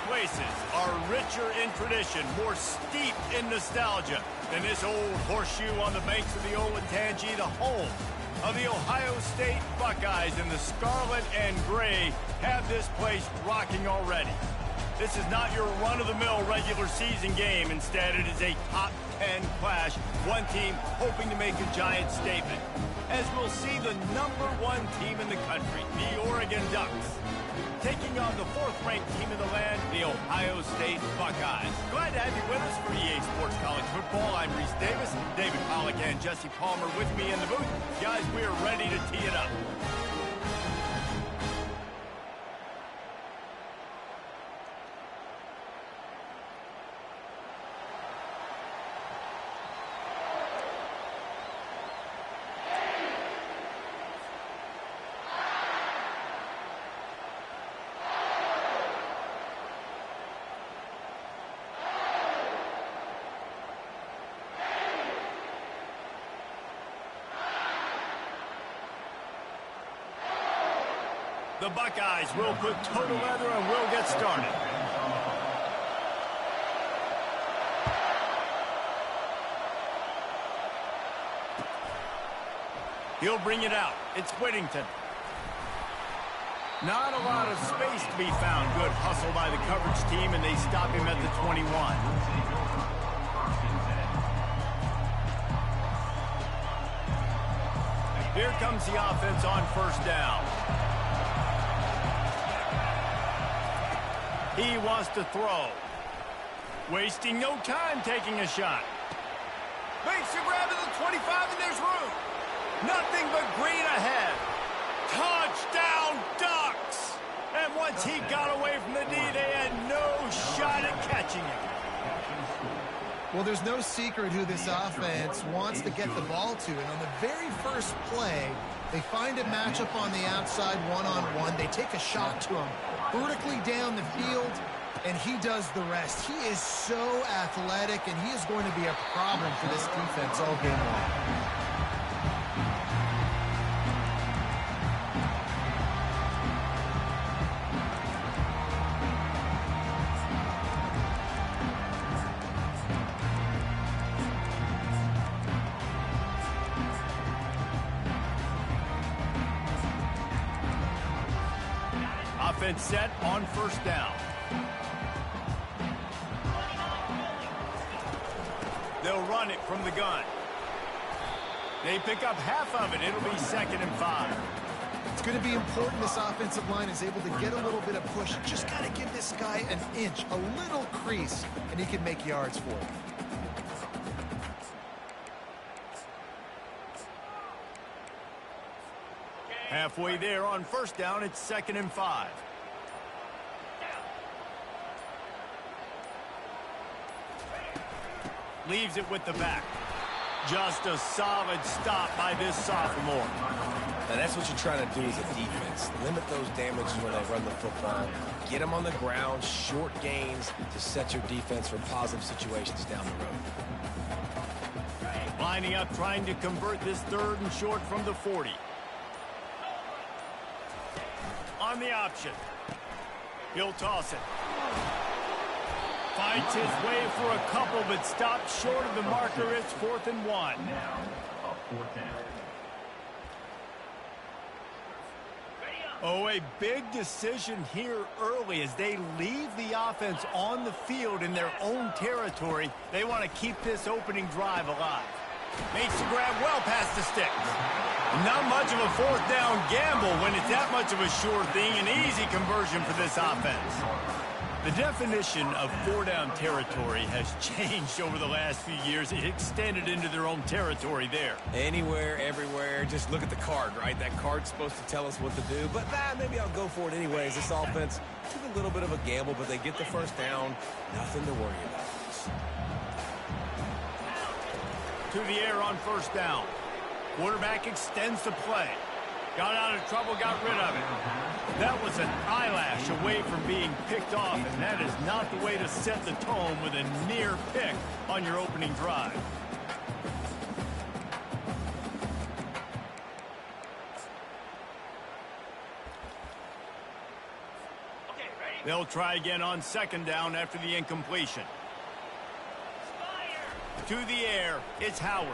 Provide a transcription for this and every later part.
places are richer in tradition, more steep in nostalgia than this old horseshoe on the banks of the old Ncaa25, the home of the Ohio State Buckeyes, and the scarlet and gray have this place rocking already. This is not your run-of-the-mill regular season game. Instead, it is a top 10 clash, one team hoping to make a giant statement, as we'll see the #1 team in the country, the Oregon Ducks, taking on the 4th-ranked team in the land, the Ohio State Buckeyes. Glad to have you with us for EA Sports College Football. I'm Reese Davis, David Pollack and Jesse Palmer with me in the booth. Guys, we are ready to tee it up. The Buckeyes will put total leather and will get started. He'll bring it out. It's Whittington. Not a lot of space to be found. Good hustle by the coverage team, and they stop him at the 21. Here comes the offense on 1st down. He wants to throw. Wasting no time taking a shot. Makes the grab to the 25, and there's room. Nothing but green ahead. Touchdown, Ducks! And once he got away from the D, they had no shot at catching him. Well, there's no secret who this offense wants to get the ball to. And on the very first play, they find a matchup on the outside one-on-one. They take a shot to him vertically down the field, and he does the rest. He is so athletic, and he is going to be a problem for this defense all game long. Offense set on 1st down. They'll run it from the gun. They pick up half of it. It'll be 2nd and 5. It's going to be important this offensive line is able to get a little bit of push. Just got to give this guy an inch, a little crease, and he can make yards for it. Halfway there on 1st down, it's 2nd and 5. Leaves it with the back. Just a solid stop by this sophomore. Now that's what you're trying to do as a defense. Limit those damages when they run the football. Get them on the ground, short gains to set your defense for positive situations down the road. Lining up, trying to convert this 3rd and short from the 40. On the option. He'll toss it. Fights his way for a couple, but stops short of the marker. It's 4th and 1. Oh, a big decision here early as they leave the offense on the field in their own territory. They want to keep this opening drive alive. Makes the grab well past the sticks. Not much of a 4th down gamble when it's that much of a sure thing. An easy conversion for this offense. The definition of 4-down territory has changed over the last few years. It extended into their own territory there. Anywhere, everywhere. Just look at the card, right? That card's supposed to tell us what to do. But maybe I'll go for it anyways. This offense took a little bit of a gamble, but they get the 1st down. Nothing to worry about. To the air on 1st down. Quarterback extends the play. Got out of trouble, got rid of it. That was an eyelash away from being picked off, and that is not the way to set the tone with a near pick on your opening drive. Okay, ready? They'll try again on second down after the incompletion. To the air, it's Howard.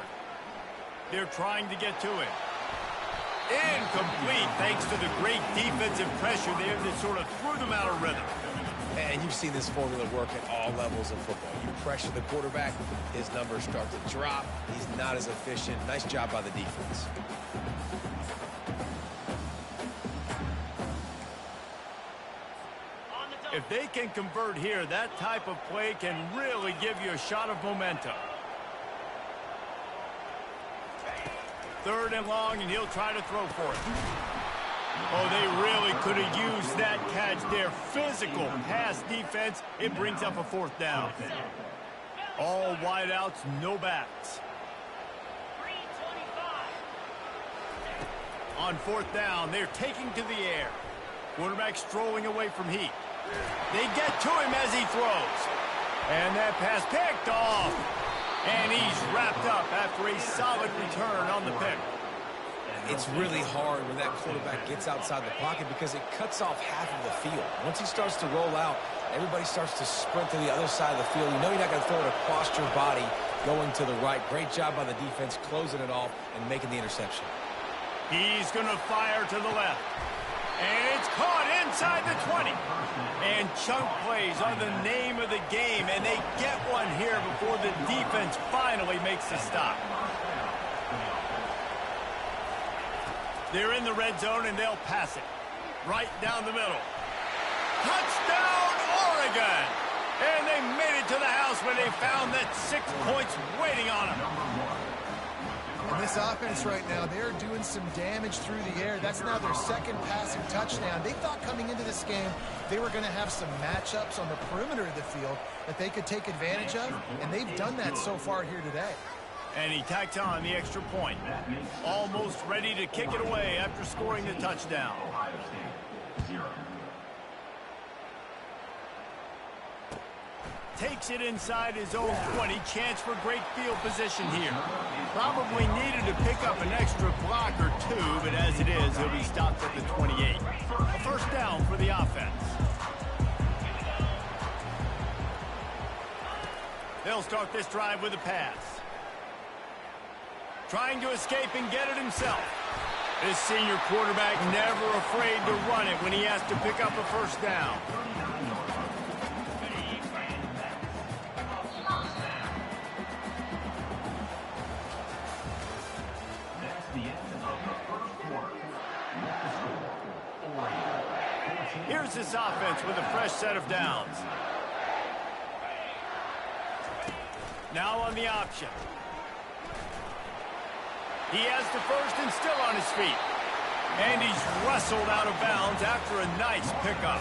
They're trying to get to it. Incomplete, thanks to the great defensive pressure there that sort of threw them out of rhythm. And you've seen this formula work at all levels of football. You pressure the quarterback, his numbers start to drop. He's not as efficient. Nice job by the defense. If they can convert here, that type of play can really give you a shot of momentum. Third and long, and he'll try to throw for it. Oh, they really could have used that catch there. Physical pass defense. It brings up a fourth down. All wideouts, no backs. On fourth down, they're taking to the air. Quarterback strolling away from heat. They get to him as he throws. And that pass picked off. And he's wrapped up after a solid return on the pick. It's really hard when that quarterback gets outside the pocket because it cuts off half of the field. Once he starts to roll out, everybody starts to sprint to the other side of the field. You know you're not going to throw it across your body going to the right. Great job by the defense closing it off and making the interception. He's going to fire to the left. And it's caught inside the 20. And chunk plays are the name of the game, and they get one here before the defense finally makes the stop. They're in the red zone, and they'll pass it right down the middle. Touchdown, Oregon! And they made it to the house where they found that 6 points waiting on them. And this offense right now, they're doing some damage through the air. That's now their second passing touchdown. They thought coming into this game they were going to have some matchups on the perimeter of the field that they could take advantage of, and they've done that so far here today. And he tacked on the extra point. Almost ready to kick it away after scoring the touchdown. Takes it inside his own 20. Chance for great field position here. Probably needed to pick up an extra block or two, but as it is, he'll be stopped at the 28. A first down for the offense. They'll start this drive with a pass. Trying to escape and get it himself. This senior quarterback never afraid to run it when he has to pick up a first down. Here's this offense with a fresh set of downs. Now on the option. He has the first and still on his feet. And he's wrestled out of bounds after a nice pickup.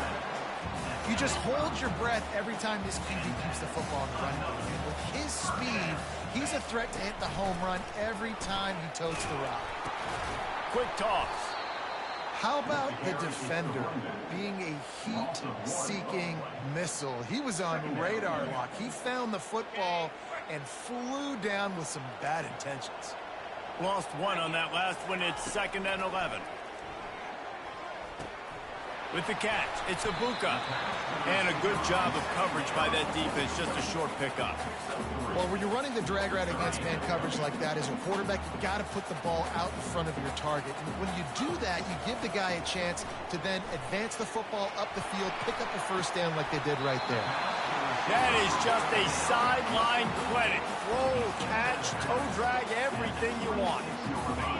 You just hold your breath every time this QB keeps the football in the running game. And with his speed, he's a threat to hit the home run every time he totes the rock. Quick toss. How about the defender being a heat-seeking missile? He was on radar lock. He found the football and flew down with some bad intentions. Lost one on that last one. It's 2nd and 11. With the catch, it's Ibuka. And a good job of coverage by that defense. Just a short pickup. Well, when you're running the drag route against man coverage like that as a quarterback, you've got to put the ball out in front of your target. And when you do that, you give the guy a chance to then advance the football up the field, pick up a first down like they did right there. That is just a sideline credit. Throw, catch, toe drag, everything you want.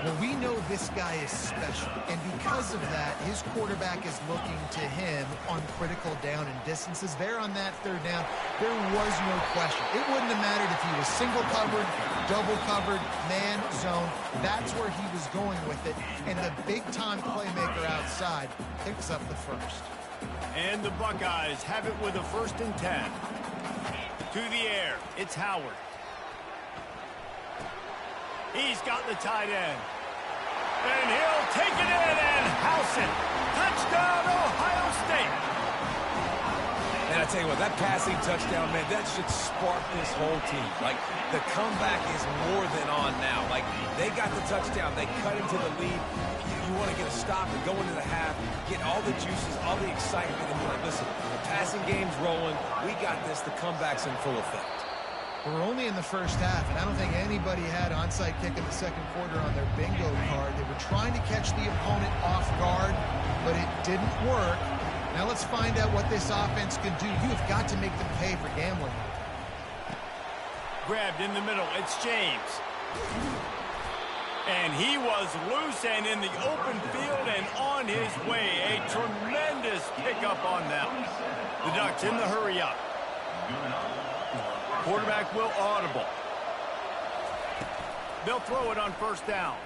Well, we know this guy is special, and because of that, his quarterback is looking to him on critical down and distances. There on that third down, there was no question. It wouldn't have mattered if he was single covered, double covered, man, zone. That's where he was going with it, and the big-time playmaker outside picks up the first. And the Buckeyes have it with a 1st and 10. To the air, it's Howard. He's got the tight end. And he'll take it in and house it. Touchdown, Ohio State. And I tell you what, that passing touchdown, man, that should spark this whole team. Like, the comeback is more than on now. Like, they got the touchdown. They cut into the lead. You want to get a stop and go into the half, get all the juices, all the excitement, and be like, listen, the passing game's rolling. We got this. The comeback's in full effect. We're only in the first half, and I don't think anybody had onside kick in the second quarter on their bingo card. They were trying to catch the opponent off guard, but it didn't work. Now let's find out what this offense can do. You have got to make them pay for gambling. Grabbed in the middle. It's James. And he was loose and in the open field and on his way. A tremendous pickup on them. The Ducks in the hurry up. Quarterback will audible. They'll throw it on first down.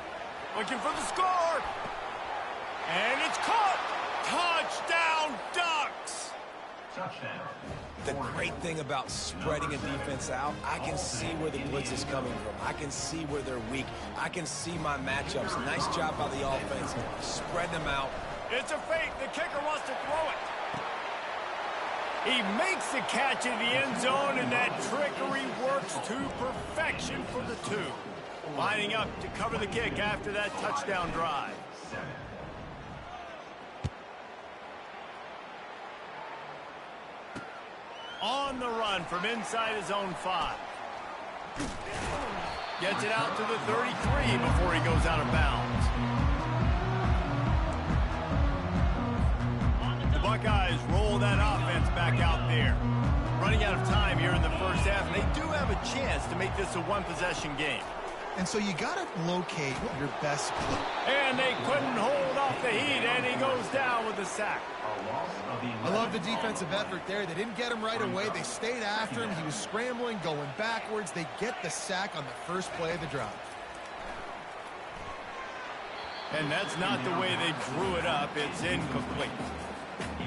Looking for the score. And it's caught. Touchdown, Ducks! Touchdown. The great thing about spreading a defense out, I can see where the blitz is coming from. I can see where they're weak. I can see my matchups. Nice job by the offense. Spread them out. It's a fake. The kicker wants to throw it. He makes the catch in the end zone, and that trickery works to perfection for the two. Lining up to cover the kick after that touchdown drive. On the run from inside his own 5. Gets it out to the 33 before he goes out of bounds. The Buckeyes roll that offense back out there. Running out of time here in the first half, and they do have a chance to make this a one-possession game. And so you got to locate your best play. And they couldn't hold off the heat, and he goes down with a sack. I love the defensive effort there. They didn't get him right away. They stayed after him. He was scrambling, going backwards. They get the sack on the first play of the drive. And that's not the way they drew it up. It's incomplete.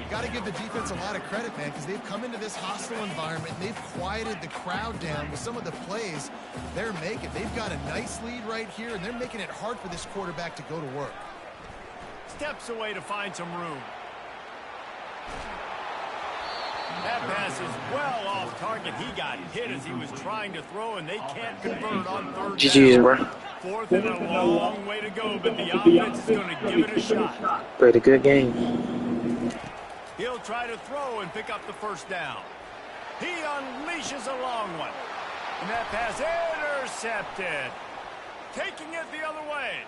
Got to give the defense a lot of credit, man, because they've come into this hostile environment, and they've quieted the crowd down with some of the plays they're making. They've got a nice lead right here, and they're making it hard for this quarterback to go to work. Steps away to find some room. That pass is well off target. He got hit as he was trying to throw, and they can't convert on third GG's, down. bro. Fourth and a long way to go, but the offense is going to give it a shot. Played a good game. He'll try to throw and pick up the first down. He unleashes a long one. And that pass intercepted. Taking it the other way.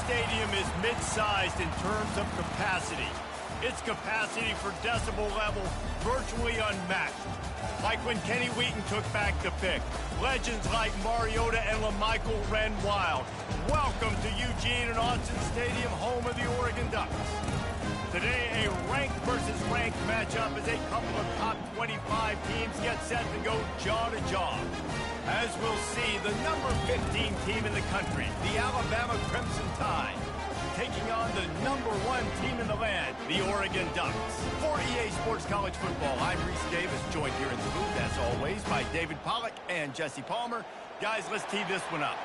Stadium is mid-sized in terms of capacity. Its capacity for decibel level virtually unmatched. Like when Kenny Wheaton took back the pick. Legends like Mariota and LaMichael ran wild. Welcome to Eugene and Autzen Stadium, home of the Oregon Ducks. Today, a ranked versus ranked matchup as a couple of top 25 teams get set to go jaw to jaw. As we'll see, the number 15 team in the country, the Alabama Crimson Tide, taking on the number 1 team in the land, the Oregon Ducks. For EA Sports College Football, I'm Reese Davis, joined here in the booth, as always, by David Pollack and Jesse Palmer. Guys, let's tee this one up.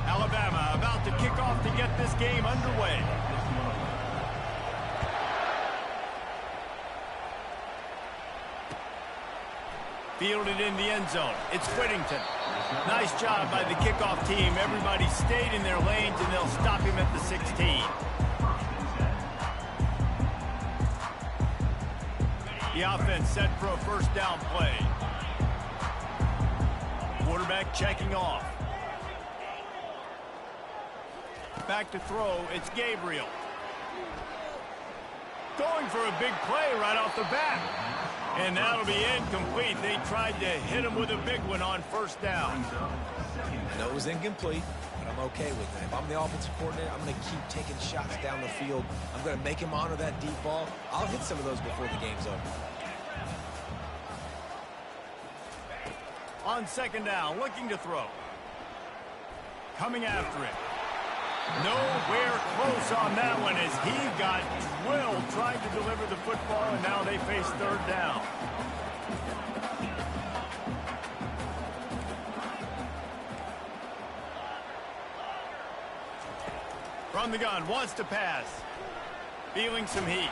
Alabama about to kick off to get this game underway. Fielded in the end zone. It's Whittington. Nice job by the kickoff team. Everybody stayed in their lanes, and they'll stop him at the 16. The offense set for a first down play. Quarterback checking off. Back to throw. It's Gabriel. Going for a big play right off the bat. And that'll be incomplete. They tried to hit him with a big one on first down. I know it was incomplete, but I'm okay with that. If I'm the offensive coordinator, I'm going to keep taking shots down the field. I'm going to make him honor that deep ball. I'll hit some of those before the game's over. On second down, looking to throw. Coming after it. Nowhere close on that one as he got drilled trying to deliver the football, and now they face third down. From the gun, wants to pass. Feeling some heat.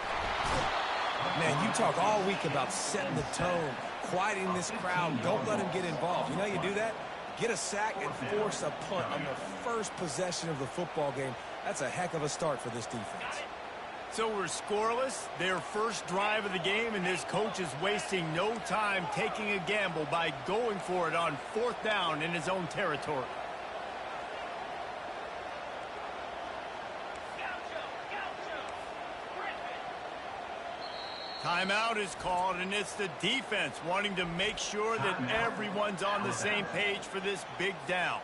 Man, you talk all week about setting the tone, quieting this crowd. Don't let him get involved. You know how you do that? Get a sack and force a punt on the first possession of the football game. That's a heck of a start for this defense. So we're scoreless, their first drive of the game, and this coach is wasting no time taking a gamble by going for it on fourth down in his own territory. Timeout is called, and it's the defense wanting to make sure that everyone's on the same page for this big down.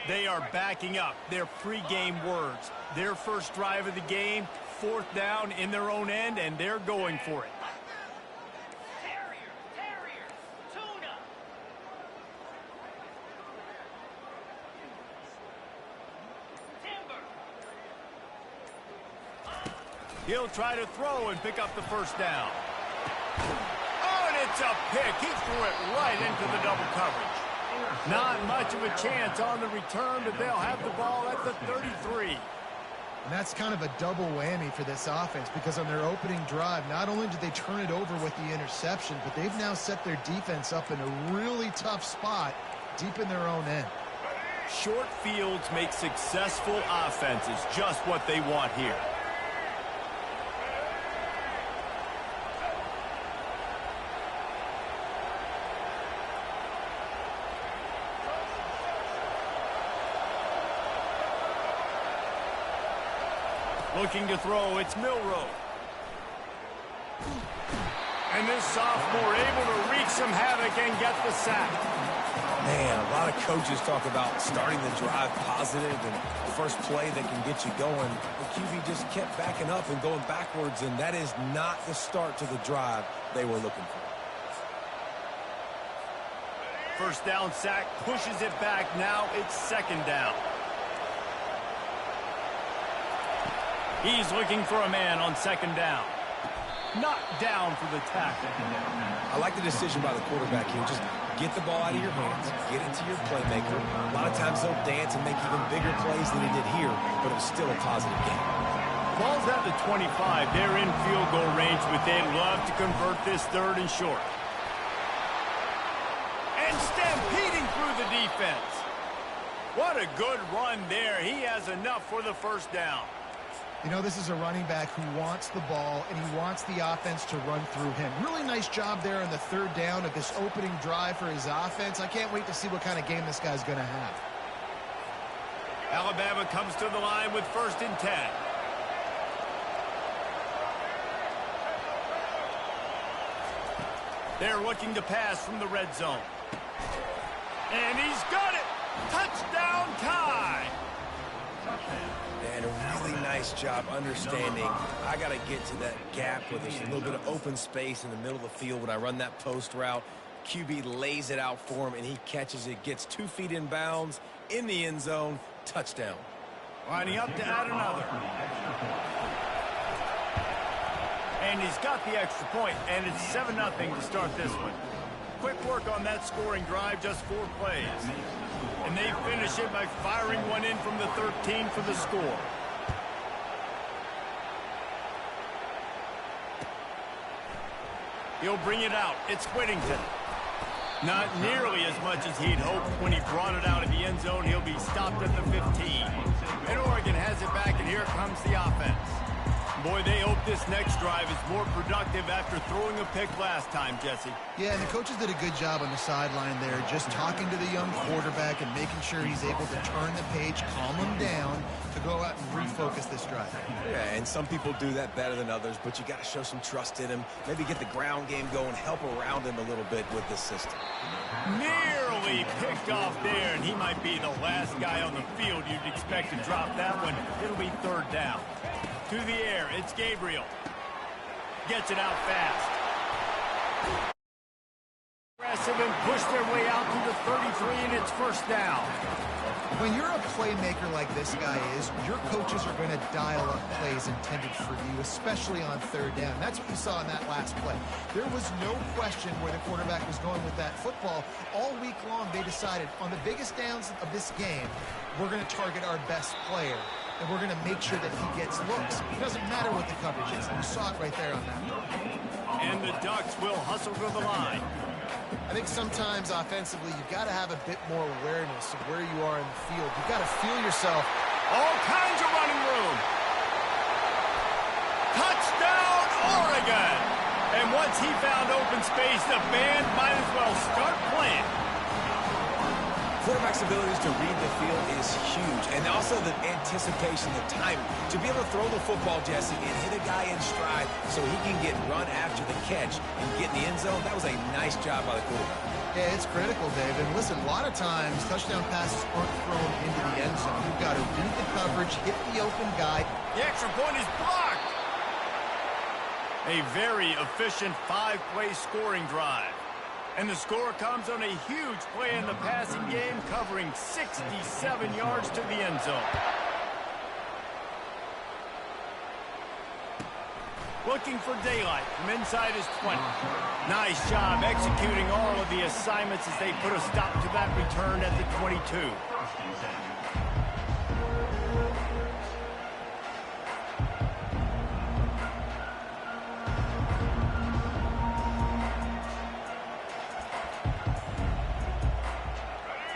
They are backing up their pregame words. Their first drive of the game, fourth down in their own end, and they're going for it. He'll try to throw and pick up the first down. Oh, and it's a pick. He threw it right into the double coverage. Not much of a chance on the return, but they'll have the ball at the 33. And that's kind of a double whammy for this offense because on their opening drive, not only did they turn it over with the interception, but they've now set their defense up in a really tough spot deep in their own end. Short fields make successful offenses just what they want here. Looking to throw, it's Milroe. And this sophomore able to wreak some havoc and get the sack. Man, a lot of coaches talk about starting the drive positive and first play that can get you going. The QB just kept backing up and going backwards, and that is not the start to the drive they were looking for. First down sack, pushes it back. Now it's second down. He's looking for a man on second down. Knocked down for the tackle. I like the decision by the quarterback here. Just get the ball out of your hands, get it to your playmaker. A lot of times they'll dance and make even bigger plays than he did here, but it was still a positive game. Ball's at the 25. They're in field goal range, but they'd love to convert this third and short. And stampeding through the defense. What a good run there. He has enough for the first down. You know, this is a running back who wants the ball, and he wants the offense to run through him. Really nice job there on the third down of this opening drive for his offense. I can't wait to see what kind of game this guy's going to have. Alabama comes to the line with first and 10. They're looking to pass from the red zone. And he's got it! Touchdown tie! And a really nice job understanding I got to get to that gap where there's a little bit of open space in the middle of the field when I run that post route. QB lays it out for him, and he catches it, gets 2 feet in bounds, in the end zone, touchdown. Lining up to add another. And he's got the extra point, and it's 7-0 to start this one. Quick work on that scoring drive, just 4 plays. And they finish it by firing one in from the 13 for the score. He'll bring it out. It's Whittington. Not nearly as much as he'd hoped. When he brought it out of the end zone, he'll be stopped at the 15. And Oregon has it back, and here comes the offense. Boy, they hope this next drive is more productive after throwing a pick last time, Jesse. Yeah, and the coaches did a good job on the sideline there, just talking to the young quarterback and making sure he's able to turn the page, calm him down, to go out and refocus this drive. Yeah, and some people do that better than others, but you got to show some trust in him. Maybe get the ground game going, help around him a little bit with this system. Nearly picked off there, and he might be the last guy on the field you'd expect to drop that one. It'll be third down. To the air, it's Gabriel. Gets it out fast. Aggressive and push their way out to the 33, and it's first down. When you're a playmaker like this guy is, your coaches are going to dial up plays intended for you, especially on third down. That's what you saw in that last play. There was no question where the quarterback was going with that football. All week long, they decided on the biggest downs of this game, we're going to target our best player, and we're going to make sure that he gets looks. It doesn't matter what the coverage is. You saw it right there on that. And the Ducks will hustle to the line. I think sometimes offensively, you've got to have a bit more awareness of where you are in the field. You've got to feel yourself. All kinds of running room. Touchdown, Oregon. And once he found open space, the band might as well start playing. Quarterback's abilities to read the field is huge, and also the anticipation, the timing. To be able to throw the football, Jesse, and hit a guy in stride so he can get run after the catch and get in the end zone, that was a nice job by the quarterback. Yeah, it's critical, Dave. And listen, a lot of times touchdown passes aren't thrown into the end zone. You've got to read the coverage, hit the open guy. The extra point is blocked. A very efficient 5-play scoring drive. And the score comes on a huge play in the passing game, covering 67 yards to the end zone. Looking for daylight from inside his 20. Nice job executing all of the assignments as they put a stop to that return at the 22.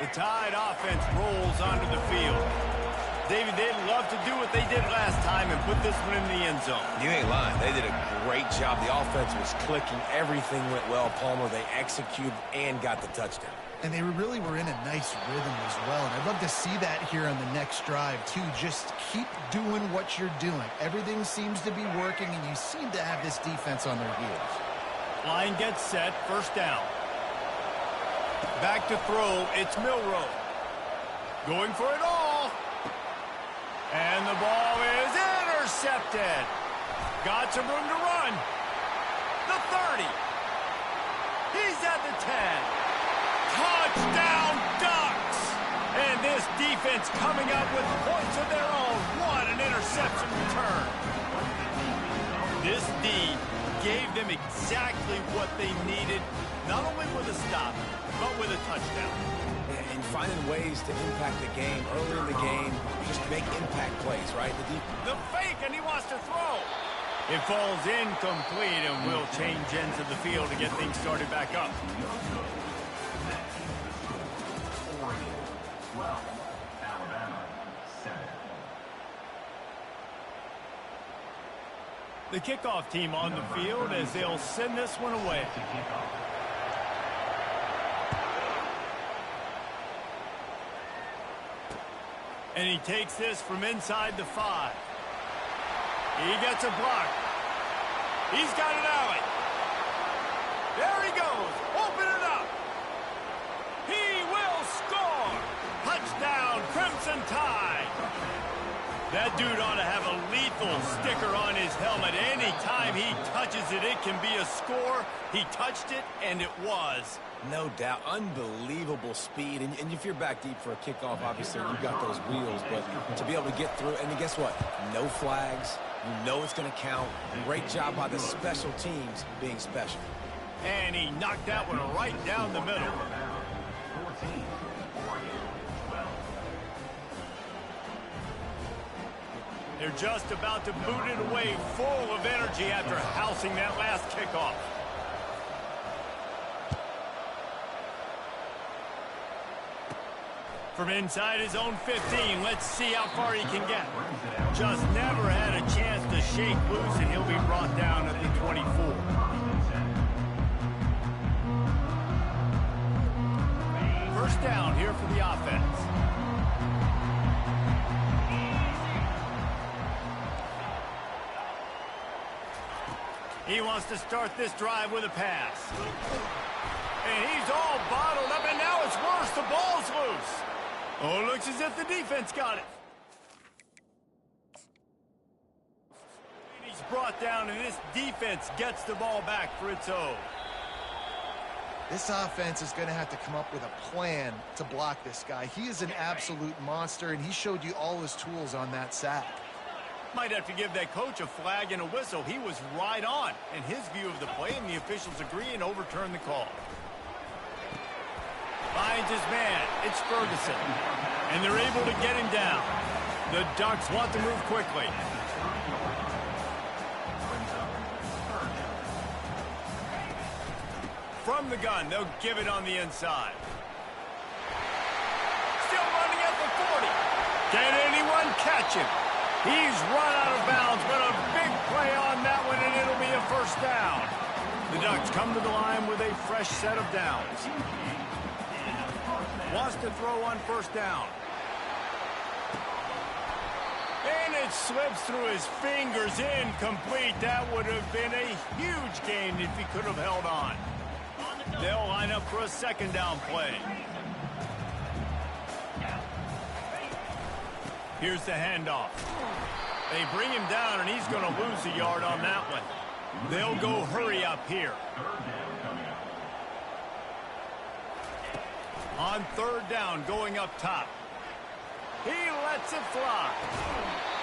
The Tide offense rolls onto the field. David, they'd love to do what they did last time and put this one in the end zone. You ain't lying. They did a great job. The offense was clicking. Everything went well, Palmer. They executed and got the touchdown. And they really were in a nice rhythm as well. And I'd love to see that here on the next drive, too. Just keep doing what you're doing. Everything seems to be working, and you seem to have this defense on their heels. Line gets set. First down. Back to throw. It's Milroe. Going for it all. And the ball is intercepted. Got some room to run. The 30. He's at the 10. Touchdown, Ducks! And this defense coming up with points of their own. What an interception return. This D gave them exactly what they needed, not only with a stop, but with a touchdown. And finding ways to impact the game early in the game, just make impact plays, right? The fake, and he wants to throw. It falls incomplete, and will change ends of the field to get things started back up. The kickoff team on the field as they'll send this one away. And he takes this from inside the 5. He gets a block. He's got an alley. There he goes. Open it up. He will score. Touchdown, Crimson Tide. That dude ought to have a lethal sticker on his helmet. Anytime he touches it, it can be a score. He touched it, and it was. No doubt. Unbelievable speed. And if you're back deep for a kickoff, obviously you've got those wheels. But to be able to get through, and guess what? No flags. You know it's going to count. Great job by the special teams being special. And he knocked that one right down the middle. They're just about to boot it away, full of energy after housing that last kickoff. From inside his own 15, let's see how far he can get. Just never had a chance to shake loose, and he'll be brought down at the 24. First down here for the offense. He wants to start this drive with a pass. And he's all bottled up, and now it's worse. The ball's loose. Oh, looks as if the defense got it. He's brought down, and this defense gets the ball back for its own. This offense is going to have to come up with a plan to block this guy. He is an absolute monster, and he showed you all his tools on that sack. Might have to give that coach a flag and a whistle. He was right on in his view of the play, and the officials agree and overturn the call. Finds his man. It's Ferguson. And they're able to get him down. The Ducks want to move quickly. From the gun, they'll give it on the inside. Still running at the 40. Can anyone catch him? He's run out of bounds, but a big play on that one, and it'll be a first down. The Ducks come to the line with a fresh set of downs. Wants to throw on first down. And it slips through his fingers, incomplete. That would have been a huge gain if he could have held on. They'll line up for a second down play. Here's the handoff. They bring him down, and he's going to lose a yard on that one. They'll go hurry up here. On third down, going up top. He lets it fly.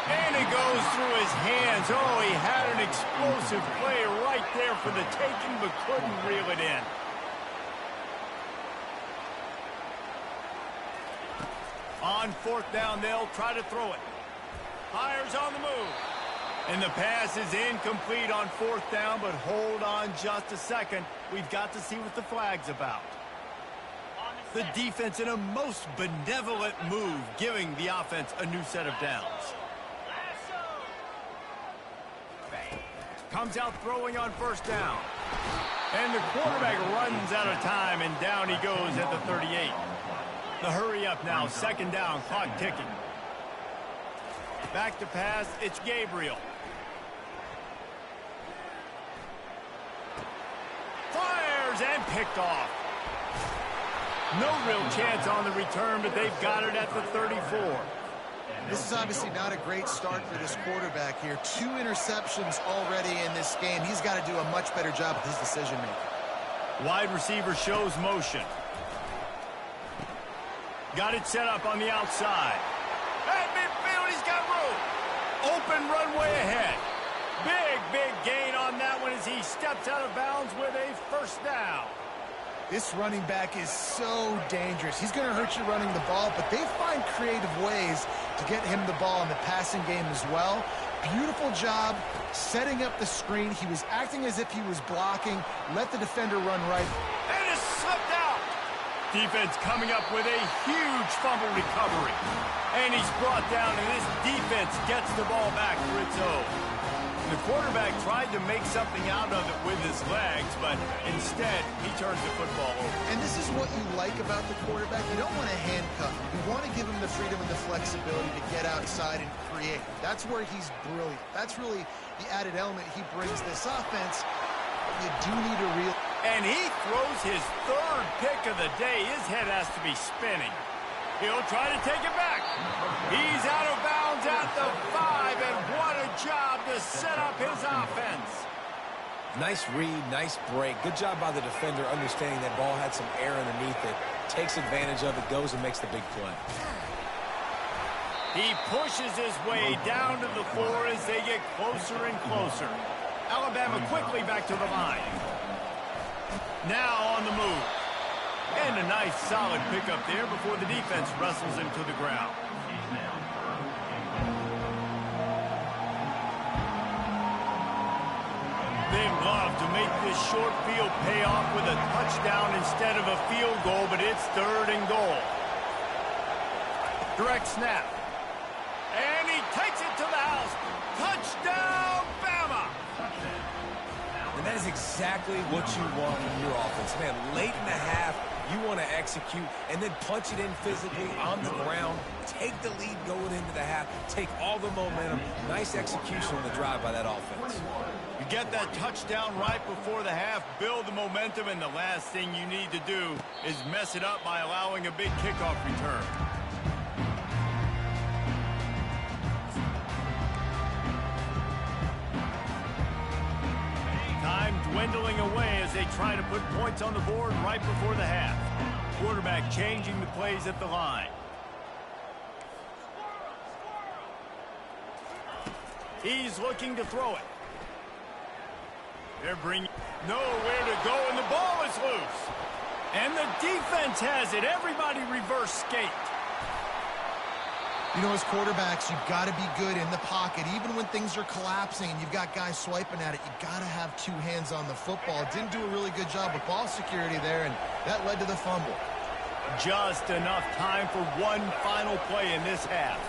And it goes through his hands. Oh, he had an explosive play right there for the taking, but couldn't reel it in. On fourth down, they'll try to throw it. Fires on the move. And the pass is incomplete on fourth down, but hold on just a second. We've got to see what the flag's about. The defense in a most benevolent move, giving the offense a new set of downs. Comes out throwing on first down. And the quarterback runs out of time, and down he goes at the 38. The hurry up now, second down, clock ticking. Back to pass, it's Gabriel. Fires and picked off. No real chance on the return, but they've got it at the 34. This is obviously not a great start for this quarterback here. 2 interceptions already in this game. He's got to do a much better job with his decision-making. Wide receiver shows motion. Got it set up on the outside. At midfield, he's got room. Open runway ahead. Big gain on that one as he steps out of bounds with a first down. This running back is so dangerous. He's going to hurt you running the ball, but they find creative ways to get him the ball in the passing game as well. Beautiful job setting up the screen. He was acting as if he was blocking. Let the defender run right. And it slipped out. Defense coming up with a huge fumble recovery. And he's brought down, and this defense gets the ball back for its own. The quarterback tried to make something out of it with his legs, but instead, he turns the football over. And this is what you like about the quarterback. You don't want to handcuff him. You want to give him the freedom and the flexibility to get outside and create. That's where he's brilliant. That's really the added element he brings this offense. You do need a real... And he throws his third pick of the day. His head has to be spinning. He'll try to take it back. He's out of bounds at the 5, and what a job to set up his offense. Nice read, nice break. Good job by the defender understanding that ball had some air underneath it. Takes advantage of it, goes and makes the big play. He pushes his way down to the floor as they get closer and closer. Alabama quickly back to the line. Now on the move. And a nice solid pickup there before the defense wrestles him to the ground. They'd love to make this short field pay off with a touchdown instead of a field goal, but it's third and goal. Direct snap. And he takes it to the house. Touchdown, Bama! And that is exactly what you want from your offense. Man, late in the half, you want to execute and then punch it in physically on the ground. Take the lead going into the half. Take all the momentum. Nice execution on the drive by that offense. You get that touchdown right before the half, build the momentum, and the last thing you need to do is mess it up by allowing a big kickoff return. Time dwindling away as they try to put points on the board right before the half. Quarterback changing the plays at the line. He's looking to throw it. They're bringing nowhere to go, and the ball is loose. And the defense has it. Everybody reverse skate. You know, as quarterbacks, you've got to be good in the pocket. Even when things are collapsing and you've got guys swiping at it, you've got to have two hands on the football. Didn't do a really good job with ball security there, and that led to the fumble. Just enough time for one final play in this half.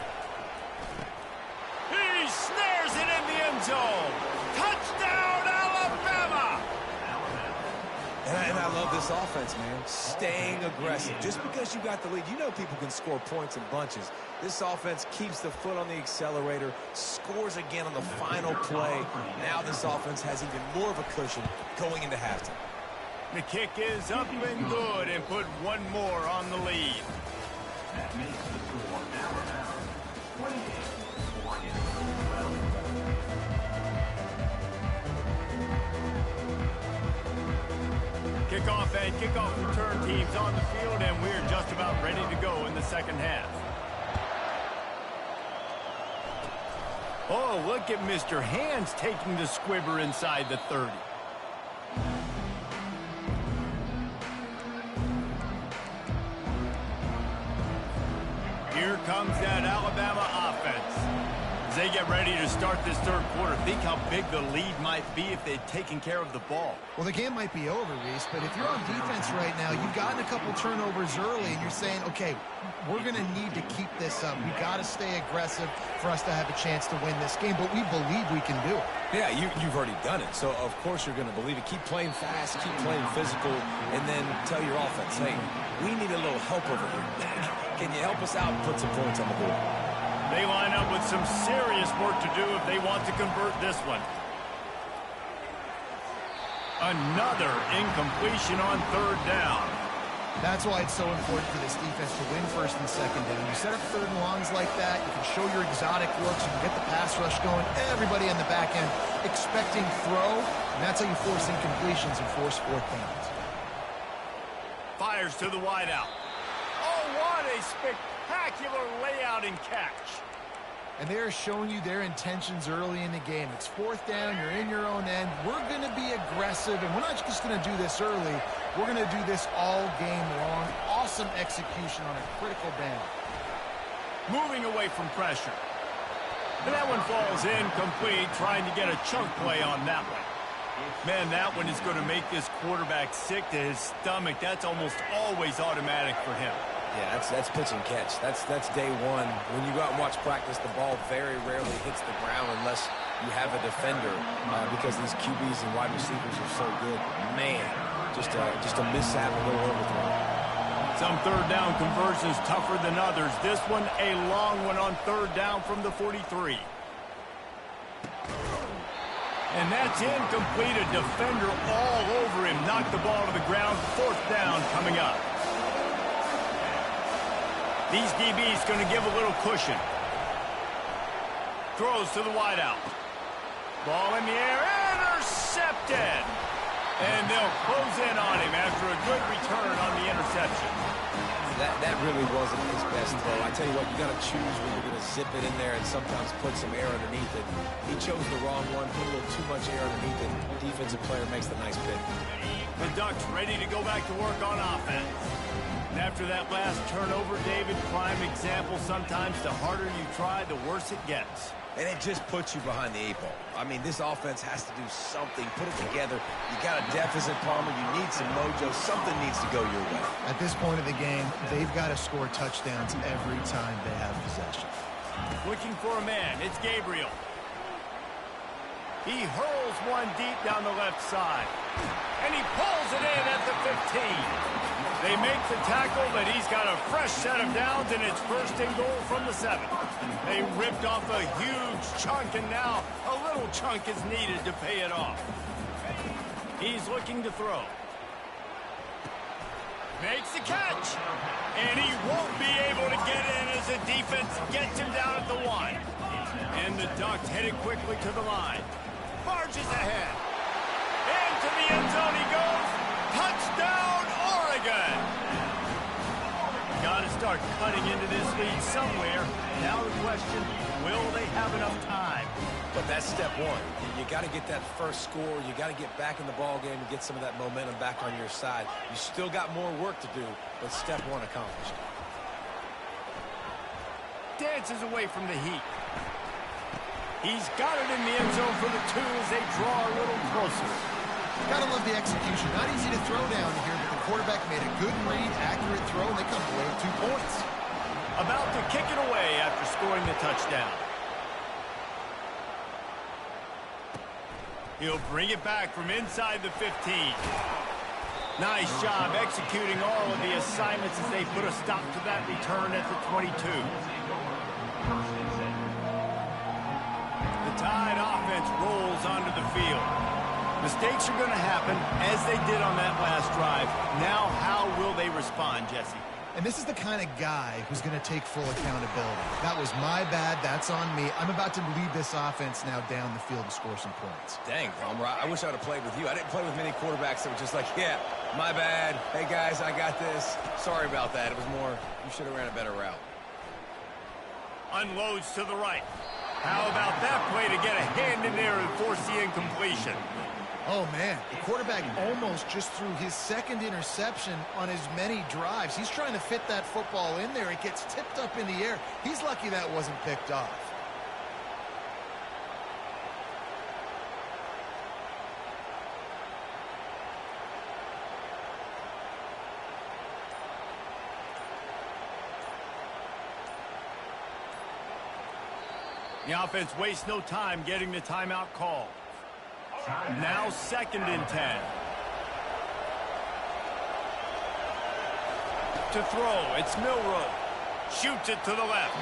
He snares it in the end zone. Touchdown, Alabama! And I love this offense, man. Staying aggressive. Just because you got the lead, you know people can score points in bunches. This offense keeps the foot on the accelerator, scores again on the final play. Now this offense has even more of a cushion going into halftime. The kick is up and good, and put one more on the lead. That makes the score Alabama 28, Oregon 12. Kickoff and kickoff return teams on the field, and we're just about ready to go in the second half. Oh, look at Mr. Hands taking the squibber inside the 30. Here comes that Alabama offense. As they get ready to start this third quarter, think how big the lead might be if they'd taken care of the ball. Well, the game might be over, Reese, but if you're on defense right now, you've gotten a couple turnovers early, and you're saying, okay, we're going to need to keep this up. We've got to stay aggressive for us to have a chance to win this game, but we believe we can do it. Yeah, you've already done it, so of course you're going to believe it. Keep playing fast, keep playing physical, and then tell your offense, hey, we need a little help over here. Can you help us out and put some points on the board? They line up with some serious work to do if they want to convert this one. Another incompletion on third down. That's why it's so important for this defense to win first and second down. You set up third and longs like that, you can show your exotic looks, you can get the pass rush going, everybody in the back end expecting throw, and that's how you force incompletions and force fourth downs. Fires to the wideout. Oh, what a spectacular layout and catch. And they're showing you their intentions early in the game. It's fourth down, you're in your own end. We're going to be aggressive, and we're not just going to do this early. We're going to do this all game long. Awesome execution on a critical down. Moving away from pressure. And that one falls incomplete, trying to get a chunk play on that one. Man, that one is going to make this quarterback sick to his stomach. That's almost always automatic for him. Yeah, that's pitch and catch. That's day one. When you go out and watch practice, the ball very rarely hits the ground unless you have a defender because these QBs and wide receivers are so good. Man, just a mishap, a little overthrow. Some third down conversions tougher than others. This one, a long one on third down from the 43. And that's incomplete. A defender all over him. Knocked the ball to the ground. Fourth down coming up. These DBs going to give a little cushion. Throws to the wideout. Ball in the air. Intercepted. And they'll close in on him after a good return on the interception. That really wasn't his best throw. I tell you what, you got to choose when you're going to zip it in there and sometimes put some air underneath it. He chose the wrong one, put a little too much air underneath it. Defensive player makes the nice pick. The Ducks ready to go back to work on offense. And after that last turnover, David, prime example, sometimes the harder you try, the worse it gets. and it just puts you behind the 8 ball. I mean, this offense has to do something, put it together. You got a deficit, Palmer. You need some mojo. Something needs to go your way. At this point of the game, they've got to score touchdowns every time they have possession. Looking for a man. It's Gabriel. He hurls one deep down the left side. And he pulls it in at the 15. They make the tackle, but he's got a fresh set of downs, and it's first and goal from the 7. They ripped off a huge chunk, and now a little chunk is needed to pay it off. He's looking to throw. Makes the catch. And he won't be able to get in as the defense gets him down at the 1. And the Ducks headed quickly to the line. Barges ahead. Into the end zone he goes. Touchdown, Oregon. Got to start cutting into this lead somewhere. Now the question, will they have enough time? But that's step 1. You got to get that first score. You got to get back in the ball game and get some of that momentum back on your side. You still got more work to do, but step 1 accomplished. Dances away from the heat. He's got it in the end zone for the 2 as they draw a little closer. Gotta love the execution. Not easy to throw down here, but the quarterback made a good read, accurate throw, and they come away with 2 points. About to kick it away after scoring the touchdown. He'll bring it back from inside the 15. Nice job executing all of the assignments as they put a stop to that return at the 22. The Tide offense rolls onto the field. Mistakes are going to happen, as they did on that last drive. Now, how will they respond, Jesse? And this is the kind of guy who's going to take full accountability. That was my bad. That's on me. I'm about to lead this offense now down the field to score some points. Dang, Palmer, I wish I would have played with you. I didn't play with many quarterbacks that were just like, yeah, my bad. Hey, guys, I got this. Sorry about that. It was more, you should have ran a better route. Unloads to the right. How about that play to get a hand in there and force the incompletion? Oh, man, the quarterback almost just threw his second interception on as many drives. He's trying to fit that football in there. It gets tipped up in the air. He's lucky that wasn't picked off. The offense wastes no time getting the timeout call. Now 2nd and 10. To throw, it's Milroe. Shoots it to the left.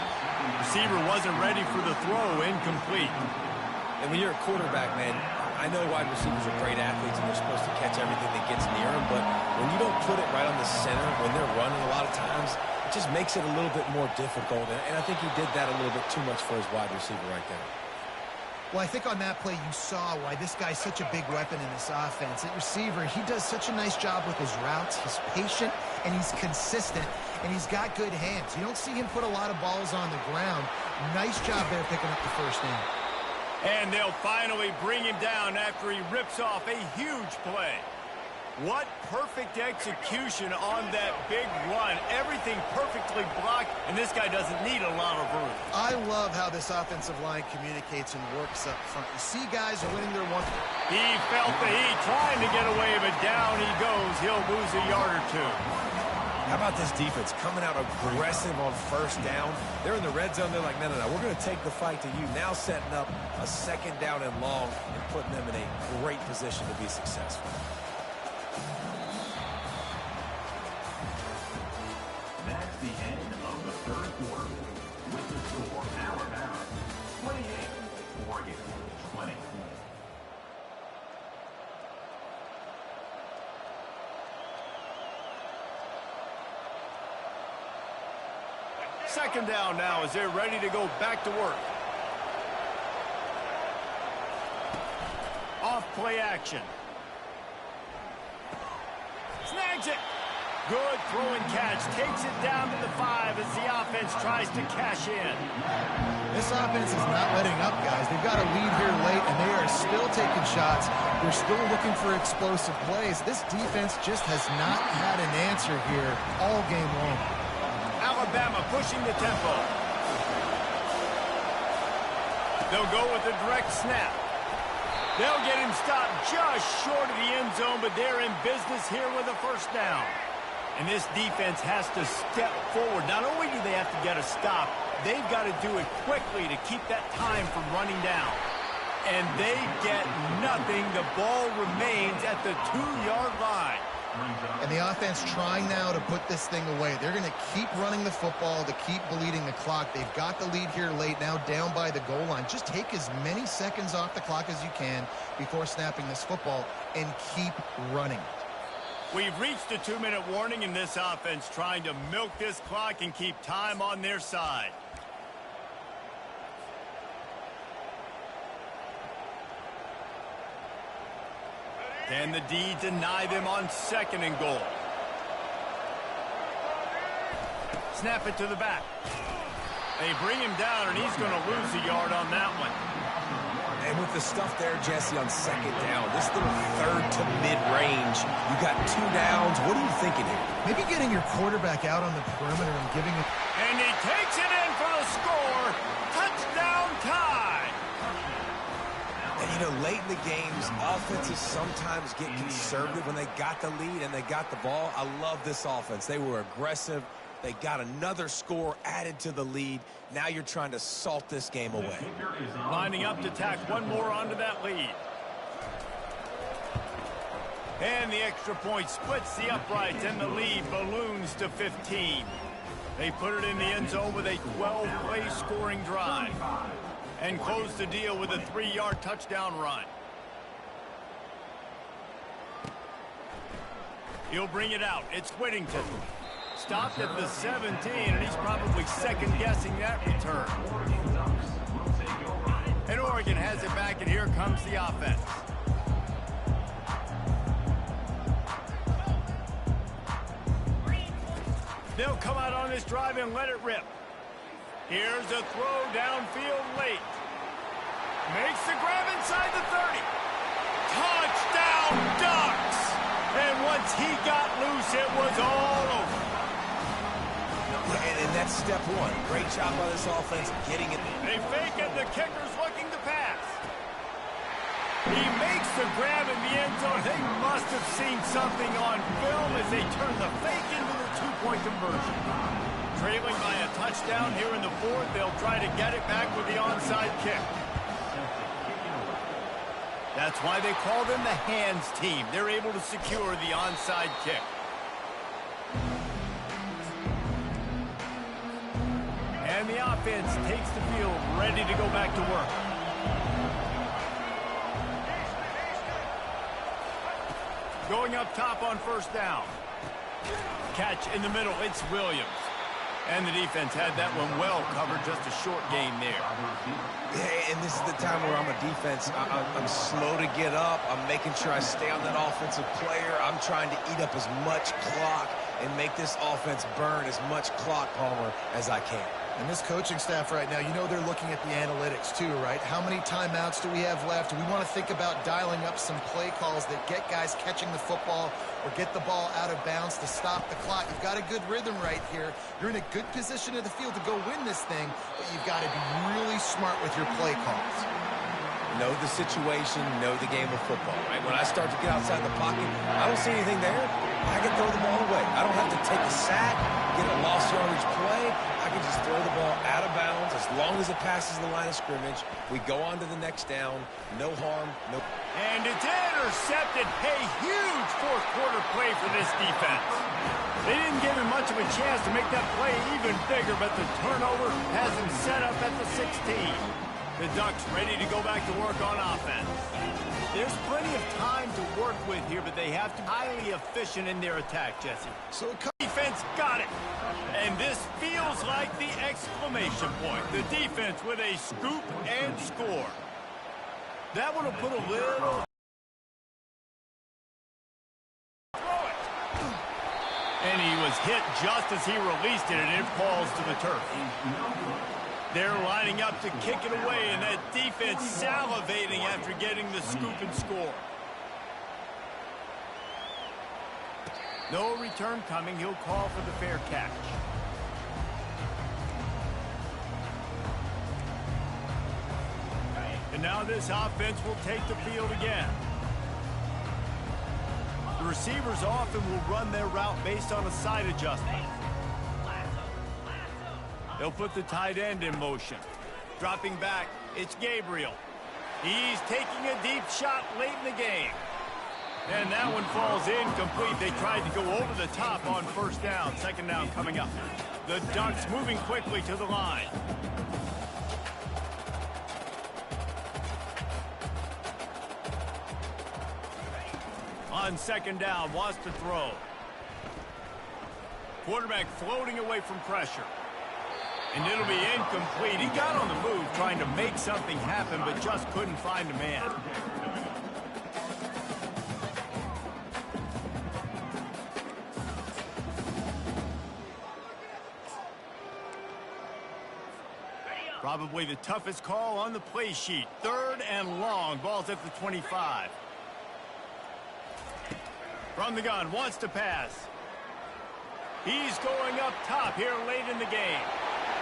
Receiver wasn't ready for the throw, incomplete. And when you're a quarterback, man, I know wide receivers are great athletes and they're supposed to catch everything that gets near them, but when you don't put it right on the center, when they're running a lot of times, it just makes it a little bit more difficult. And I think he did that a little bit too much for his wide receiver right there. Well, I think on that play you saw why this guy's such a big weapon in this offense. At receiver, he does such a nice job with his routes. He's patient, and he's consistent, and he's got good hands. You don't see him put a lot of balls on the ground. Nice job there picking up the first down. And they'll finally bring him down after he rips off a huge play. What perfect execution on that big run. Everything perfectly blocked, and this guy doesn't need a lot of room. I love how this offensive line communicates and works up front. You see guys are winning their one. He felt the heat, trying to get away, but down he goes. He'll lose a yard or 2. How about this defense coming out aggressive on first down? They're in the red zone. They're like, no, we're going to take the fight to you. Now setting up a 2nd down and long and putting them in a great position to be successful. That's the end of the 3rd quarter. With the score now about 28, Oregon 20. Second down now as they're ready to go back to work. Off play action. Snags it. Good throw and catch. Takes it down to the 5 as the offense tries to cash in. This offense is not letting up, guys. They've got a lead here late, and they are still taking shots. They're still looking for explosive plays. This defense just has not had an answer here all game long. Alabama pushing the tempo. They'll go with a direct snap. They'll get him stopped just short of the end zone, but they're in business here with a first down. And this defense has to step forward. Not only do they have to get a stop, they've got to do it quickly to keep that time from running down. And they get nothing. The ball remains at the 2-yard line. And the offense trying now to put this thing away. They're going to keep running the football to keep bleeding the clock. They've got the lead here late, now down by the goal line. Just take as many seconds off the clock as you can before snapping this football and keep running. We've reached a 2-minute warning in this offense, trying to milk this clock and keep time on their side. Can the D deny them on 2nd and goal? Snap it to the back. They bring him down, and he's going to lose a yard on that one. And with the stuff there, Jesse, on 2nd down, this little 3rd to mid-range, you got 2 downs. What are you thinking here? Maybe getting your quarterback out on the perimeter and giving it. And he takes it in for the score. Touchdown tie. And, you know, late in the games, offenses sometimes get conservative when they got the lead and they got the ball. I love this offense. They were aggressive. They got another score added to the lead. Now you're trying to salt this game away. Lining up to tack one more onto that lead. And the extra point splits the uprights, and the lead balloons to 15. They put it in the end zone with a 12-play scoring drive and close the deal with a 3-yard touchdown run. He'll bring it out. It's Whittington. Stopped at the 17, and he's probably second-guessing that return. And Oregon has it back, and here comes the offense. They'll come out on this drive and let it rip. Here's a throw downfield late. Makes the grab inside the 30. Touchdown, Ducks! And once he got loose, it was all over. And that's step one. Great job by this offense getting it. They fake it. The kicker's looking to pass. He makes the grab in the end zone. They must have seen something on film as they turn the fake into the 2-point conversion. Trailing by a touchdown here in the 4th, they'll try to get it back with the onside kick. That's why they call them the hands team. They're able to secure the onside kick. And the offense takes the field, ready to go back to work. Going up top on 1st down. Catch in the middle, it's Williams. And the defense had that one well covered, just a short gain there. And this is the time where I'm a defense. I'm slow to get up. I'm making sure I stay on that offensive player. I'm trying to eat up as much clock and make this offense burn as much clock, Palmer, as I can. And this coaching staff right now, you know they're looking at the analytics too, right? How many timeouts do we have left? We want to think about dialing up some play calls that get guys catching the football or get the ball out of bounds to stop the clock. You've got a good rhythm right here. You're in a good position of the field to go win this thing, but you've got to be really smart with your play calls. Know the situation, know the game of football, right? When I start to get outside the pocket, I don't see anything there. I can throw the ball away. I don't have to take a sack, get a lost yardage play. I can just throw the ball out of bounds as long as it passes the line of scrimmage. We go on to the next down. No harm, no... And it's intercepted. Hey, huge 4th-quarter play for this defense. They didn't give him much of a chance to make that play even bigger, but the turnover has him set up at the 16. The Ducks ready to go back to work on offense. There's plenty of time to work with here, but they have to be highly efficient in their attack, Jesse. So defense got it. And this feels like the exclamation point. The defense with a scoop and score. That one will put a little... Throw it. And he was hit just as he released it, and it falls to the turf. They're lining up to kick it away, and that defense salivating after getting the scoop and score. No return coming. He'll call for the fair catch. And now this offense will take the field again. The receivers often will run their route based on a side adjustment. They'll put the tight end in motion. Dropping back, it's Gabriel. He's taking a deep shot late in the game. And that one falls incomplete. They tried to go over the top on first down. Second down coming up. The Ducks moving quickly to the line. On second down, wants to throw. Quarterback floating away from pressure. And it'll be incomplete. He got on the move trying to make something happen, but just couldn't find a man. Probably the toughest call on the play sheet. Third and long. Ball's at the 25. From the gun, wants to pass. He's going up top here late in the game.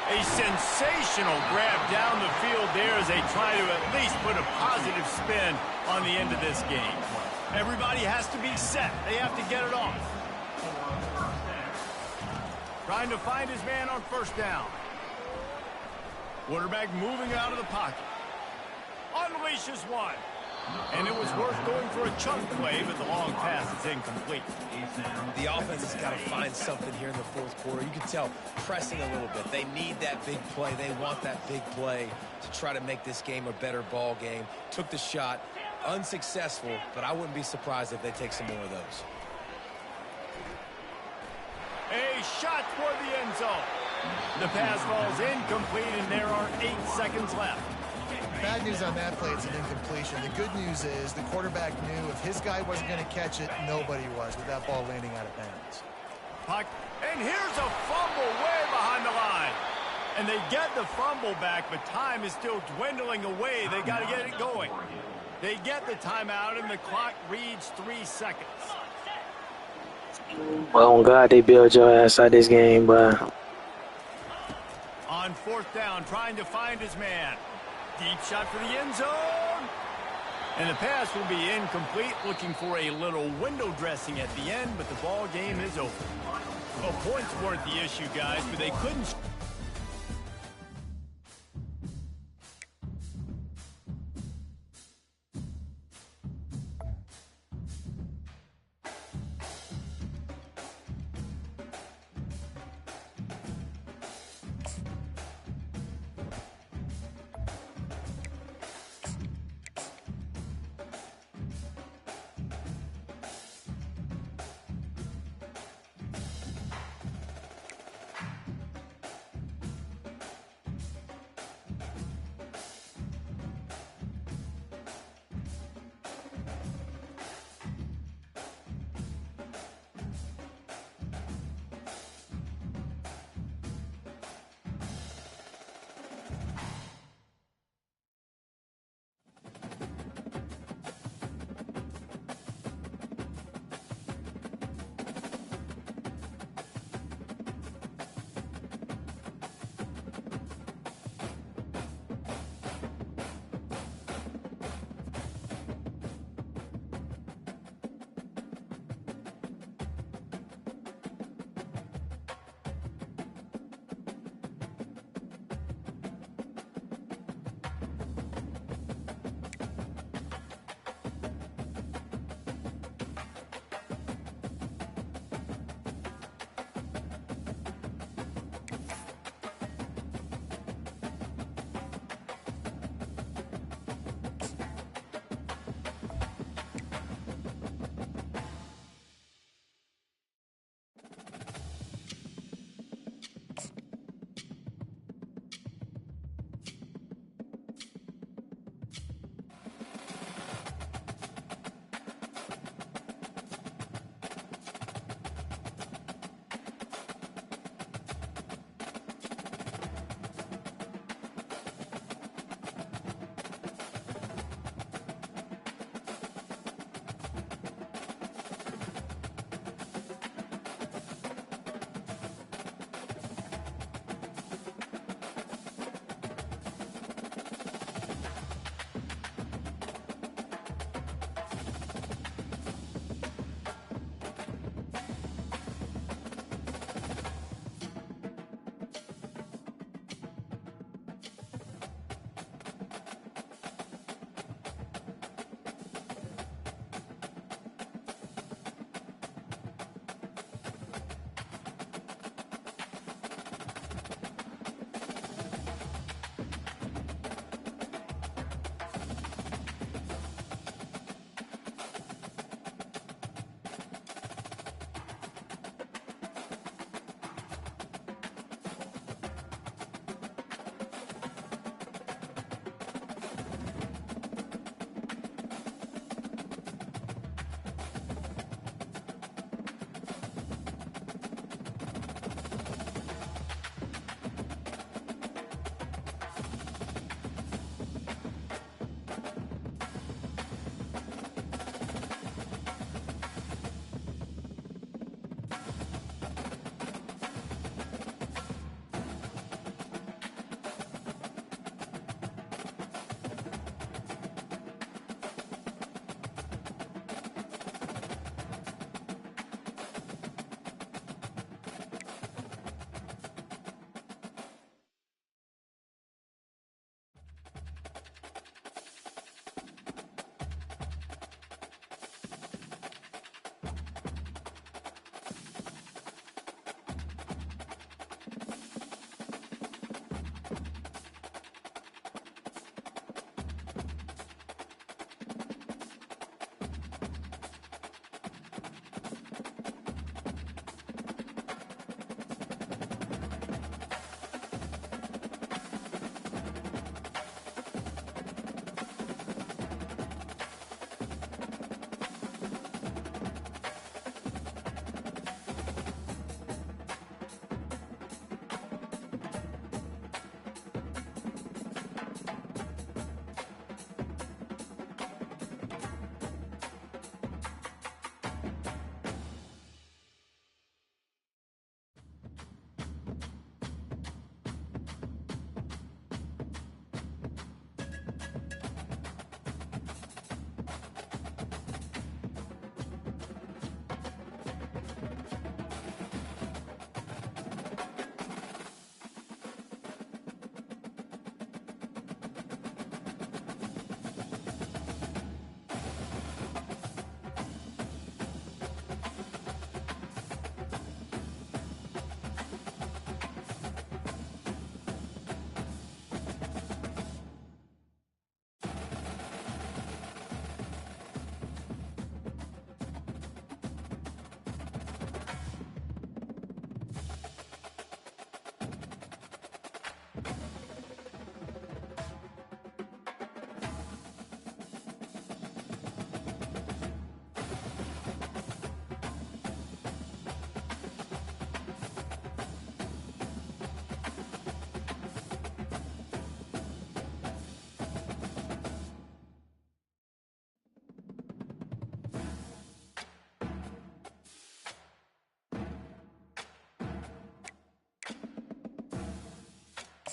A sensational grab down the field there as they try to at least put a positive spin on the end of this game. Everybody has to be set. They have to get it off. Trying to find his man on first down. Quarterback moving out of the pocket. Unleashes one. And it was worth going for a chunk play, but the long pass is incomplete. The offense has got to find something here in the fourth quarter. You can tell pressing a little bit. They need that big play. They want that big play to try to make this game a better ball game. Took the shot. Unsuccessful, but I wouldn't be surprised if they take some more of those. A shot toward the end zone. The pass falls incomplete, and there are 8 seconds left. Bad news on that play, it's an incompletion. The good news is the quarterback knew if his guy wasn't going to catch it, nobody was with that ball landing out of bounds. Puck, and here's a fumble way behind the line. And they get the fumble back, but time is still dwindling away. They got to get it going. They get the timeout, and the clock reads 3 seconds. Well, on God, they build your ass out this game, but On fourth down, trying to find his man. Deep shot for the end zone. And the pass will be incomplete, looking for a little window dressing at the end, but the ball game is over. Well, points weren't the issue, guys, but they couldn't...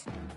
defense.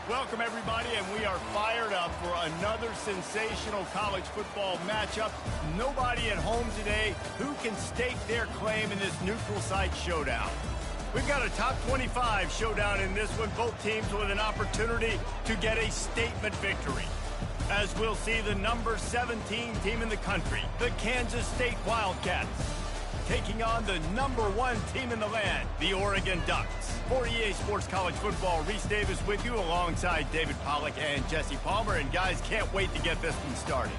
Welcome, everybody, and we are fired up for another sensational college football matchup. Nobody at home today who can stake their claim in this neutral site showdown. We've got a top 25 showdown in this one, both teams with an opportunity to get a statement victory. As we'll see the number 17 team in the country, the Kansas State Wildcats, taking on the number 1 team in the land, the Oregon Ducks. For EA Sports College Football, Reese Davis with you alongside David Pollack and Jesse Palmer. And guys, can't wait to get this one started.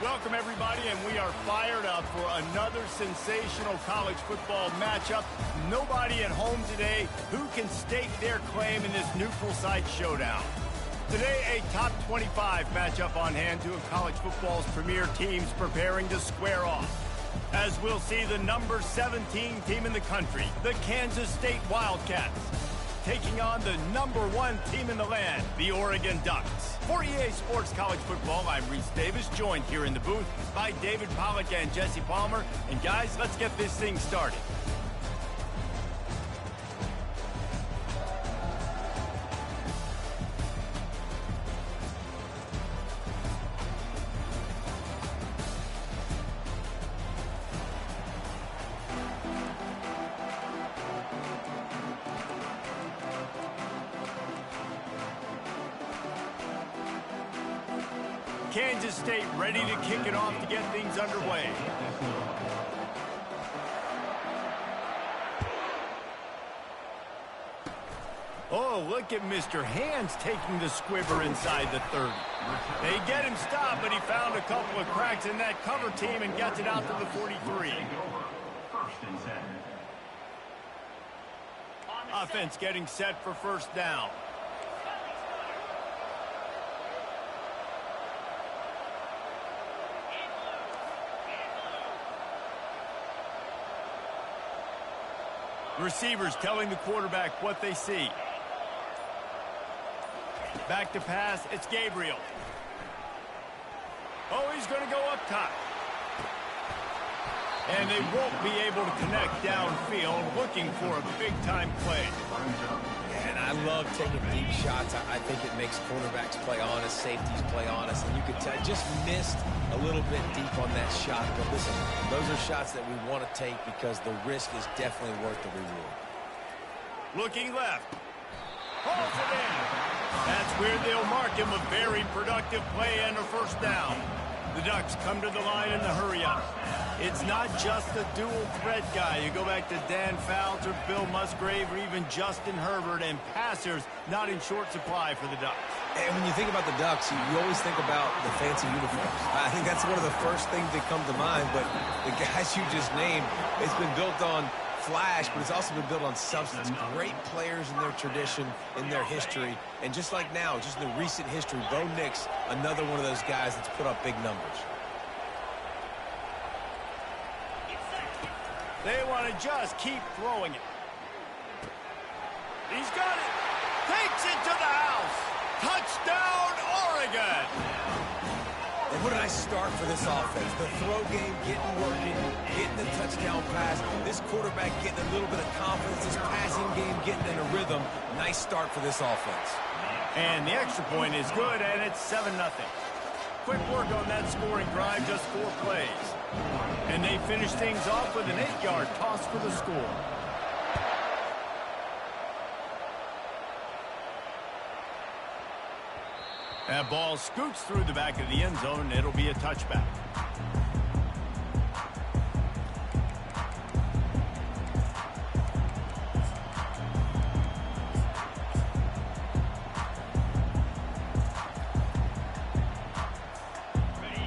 Welcome, everybody, and we are fired up for another sensational college football matchup. Nobody at home today who can stake their claim in this neutral site showdown. Today, a top 25 matchup on hand, two of college football's premier teams preparing to square off. As we'll see the number 17 team in the country, the Kansas State Wildcats, taking on the number 1 team in the land, the Oregon Ducks. For EA Sports College Football, I'm Reese Davis, joined here in the booth by David Pollack and Jesse Palmer. And guys, let's get this thing started. Kansas State ready to kick it off to get things underway. Oh, look at Mr. Hands taking the squibber inside the 30. They get him stopped, but he found a couple of cracks in that cover team and gets it out to the 43. Offense getting set for first down. Receivers telling the quarterback what they see. Back to pass, it's Gabriel. Oh, he's going to go up top. And they won't be able to connect downfield, looking for a big-time play. And I love taking deep shots. I think it makes quarterbacks play honest, safeties play honest. And you could tell, just missed a little bit deep on that shot. But listen, those are shots that we want to take because the risk is definitely worth the reward. Looking left. Hauls it in. That's where they'll mark him a very productive play and a first down. The Ducks come to the line in the hurry-up. It's not just a dual threat guy. You go back to Dan Fouts or Bill Musgrave or even Justin Herbert, and passers not in short supply for the Ducks. And when you think about the Ducks, you always think about the fancy uniforms. I think that's one of the first things that come to mind, but the guys you just named, it's been built on flash, but it's also been built on substance. Great players in their tradition, in their history, and just like now, just in the recent history, Bo Nix, another one of those guys that's put up big numbers. They want to just keep throwing it. He's got it. Takes it to the house. Touchdown, Oregon. What a nice start for this offense. The throw game getting working, getting the touchdown pass. This quarterback getting a little bit of confidence. This passing game getting in a rhythm. Nice start for this offense. And the extra point is good, and it's 7-0. Quick work on that scoring drive, just 4 plays. And they finish things off with an 8-yard toss for the score. That ball scoots through the back of the end zone. It'll be a touchback.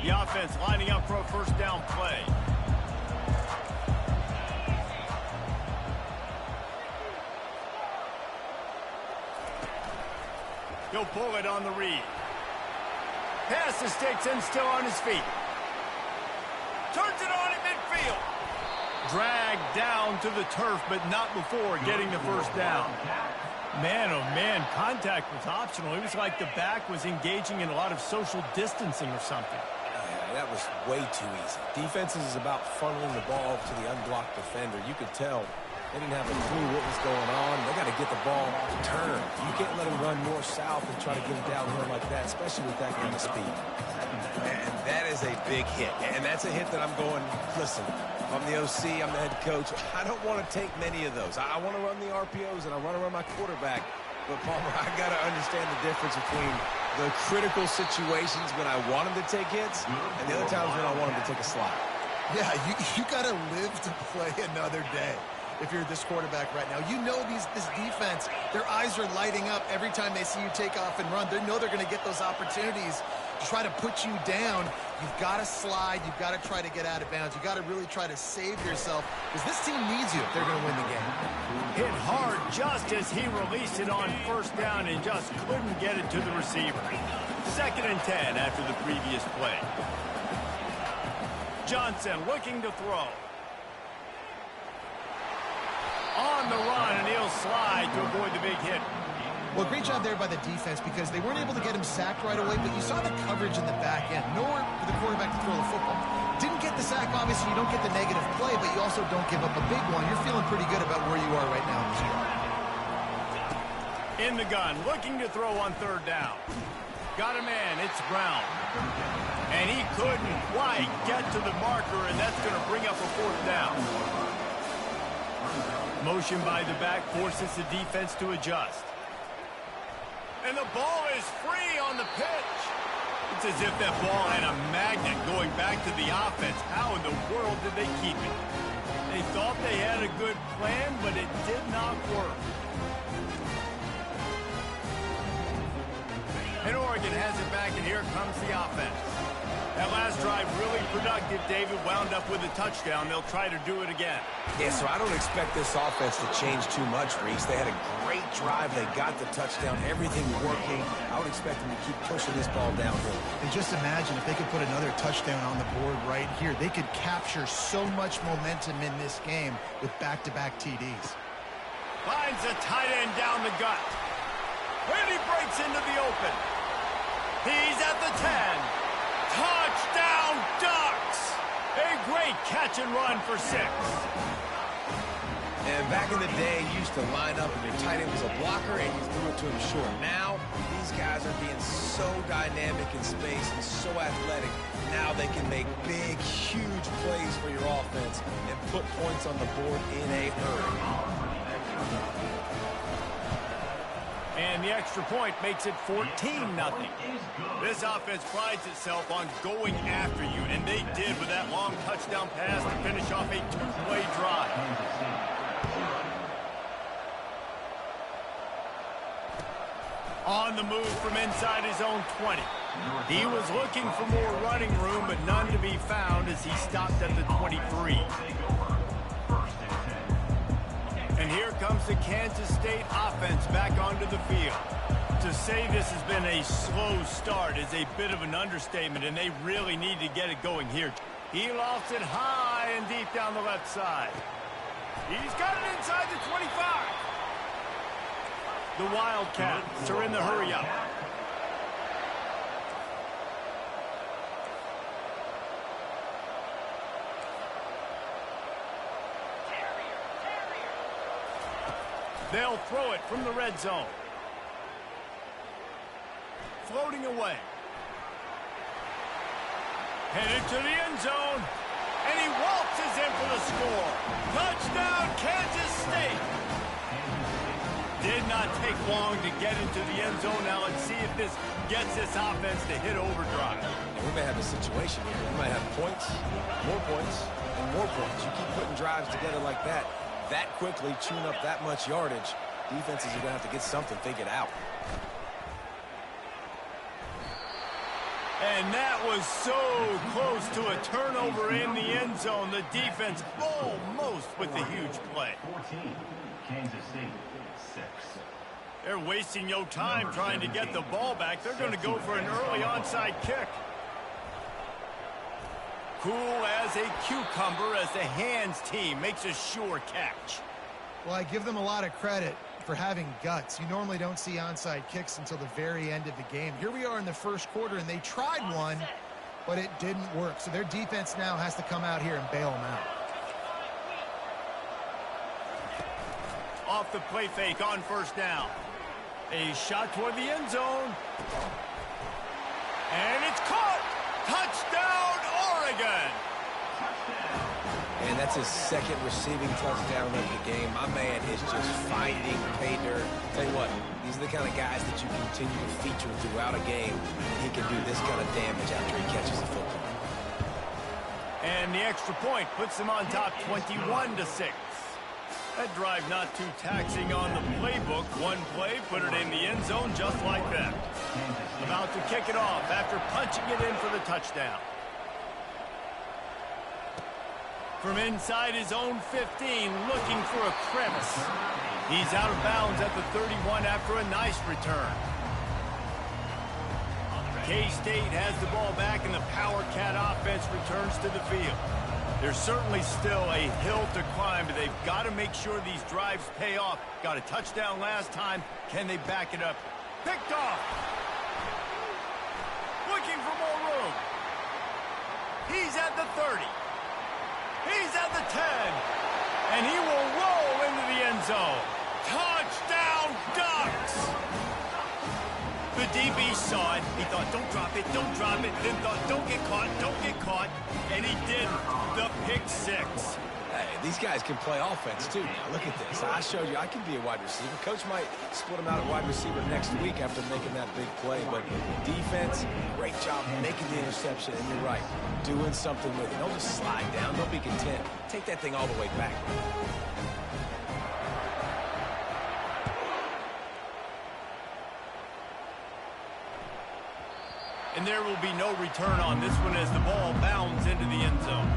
The offense lining up for a first down play. He'll pull it on the read. Pass the sticks and still on his feet. Turns it on in midfield. Dragged down to the turf, but not before getting the first down. Man, oh man, contact was optional. It was like the back was engaging in a lot of social distancing or something. That was way too easy. Defenses is about funneling the ball to the unblocked defender. You could tell they didn't have a clue what was going on. They got to get the ball turned. You can't let him run north-south and try to get him downhill like that, especially with that kind of speed. And that is a big hit. And that's a hit that I'm going, listen, if I'm the OC, I'm the head coach, I don't want to take many of those. I want to run the RPOs and I want to run my quarterback. But, Palmer, I got to understand the difference between the critical situations when I want him to take hits and the other times when I want him to take a slide. Yeah, you got to live to play another day. If you're this quarterback right now, you know this defense, their eyes are lighting up every time they see you take off and run. They know they're going to get those opportunities to try to put you down. You've got to slide. You've got to try to get out of bounds. You've got to really try to save yourself because this team needs you if they're going to win the game. Hit hard just as he released it on first down and just couldn't get it to the receiver. 2nd and 10 after the previous play. Johnson looking to throw. On the run, and he'll slide to avoid the big hit. Well, great job there by the defense because they weren't able to get him sacked right away, but you saw the coverage in the back end. Nowhere for the quarterback to throw the football. Didn't get the sack, obviously. You don't get the negative play, but you also don't give up a big one. You're feeling pretty good about where you are right now in this game. In the gun, looking to throw on 3rd down. Got a man, it's Brown. And he couldn't quite get to the marker, and that's going to bring up a 4th down. Motion by the back forces the defense to adjust. And the ball is free on the pitch. It's as if that ball had a magnet going back to the offense. How in the world did they keep it? They thought they had a good plan, but it did not work. And Oregon has it back, and here comes the offense. That last drive really productive. David wound up with a touchdown. They'll try to do it again. Yeah, so I don't expect this offense to change too much, Reese. They had a great drive. They got the touchdown. Everything working. I would expect them to keep pushing this ball downhill. And just imagine if they could put another touchdown on the board right here. They could capture so much momentum in this game with back-to-back TDs. Finds a tight end down the gut. And he breaks into the open. He's at the 10. Touchdown Ducks! A great catch and run for 6. And back in the day, you used to line up and your tight end was a blocker and you threw it to him short. Now, these guys are being so dynamic in space and so athletic. Now they can make big, huge plays for your offense and put points on the board in a hurry. And the extra point makes it 14-0. This offense prides itself on going after you, and they did with that long touchdown pass to finish off a 2-play drive. On the move from inside his own 20. He was looking for more running room, but none to be found as he stopped at the 23. And here comes the Kansas State offense back onto the field. To say this has been a slow start is a bit of an understatement, and they really need to get it going here. He lofts it high and deep down the left side. He's got it inside the 25. The Wildcats are in the hurry-up. They'll throw it from the red zone. Floating away. Headed to the end zone. And he waltzes in for the score. Touchdown, Kansas State. Did not take long to get into the end zone. Now let's see if this gets this offense to hit overdrive. And we may have a situation here. We might have points, and more points. You keep putting drives together like that quickly, chewing up that much yardage, defenses are going to have to get something figured out. And that was so close to a turnover in the end zone. The defense almost with the huge play. 14, Kansas State, 6. They're wasting no time trying to get the ball back. They're going to go for an early onside kick. Cool as a cucumber as the hands team makes a sure catch. Well, I give them a lot of credit for having guts. You normally don't see onside kicks until the very end of the game. Here we are in the first quarter, and they tried one, but it didn't work. So their defense now has to come out here and bail them out. Off the play fake on first down. A shot toward the end zone. And it's caught. Touchdown, Oregon. And that's his second receiving touchdown of the game. My man is just finding pay dirt. Tell you what, these are the kind of guys that you continue to feature throughout a game. He can do this kind of damage after he catches the football. And the extra point puts them on top 21-6. That drive not too taxing on the playbook. One play, put it in the end zone just like that. About to kick it off after punching it in for the touchdown. From inside his own 15, looking for a crevice. He's out of bounds at the 31 after a nice return. K-State has the ball back, and the Power Cat offense returns to the field. There's certainly still a hill to climb, but they've got to make sure these drives pay off. Got a touchdown last time. Can they back it up? Picked off. Looking for more room. He's at the 30. He's at the 10. And he will roll into the end zone. Touchdown, Ducks! The DB saw it. He thought, don't drop it, don't drop it. Then thought, don't get caught, don't get caught. And he did the pick six. Hey, these guys can play offense, too. Now, look at this. I showed you I can be a wide receiver. Coach might split him out at wide receiver next week after making that big play. But defense, great job making the interception. And you're right, doing something with it. Don't just slide down. Don't be content. Take that thing all the way back. And there will be no return on this one as the ball bounds into the end zone.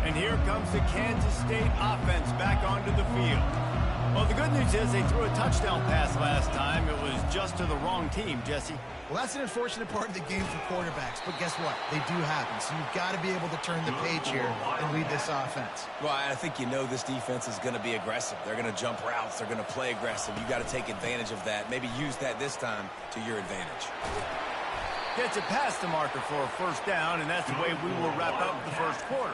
And here comes the Kansas State offense back onto the field. Well, the good news is they threw a touchdown pass last time. It was just to the wrong team, Jesse. Well, that's an unfortunate part of the game for quarterbacks, but guess what? They do happen, so you've got to be able to turn the page here and lead this offense. Well, I think you know this defense is going to be aggressive. They're going to jump routes. They're going to play aggressive. You got to take advantage of that. Maybe use that this time to your advantage. Gets it past the marker for a first down, and that's the way we will wrap up the first quarter.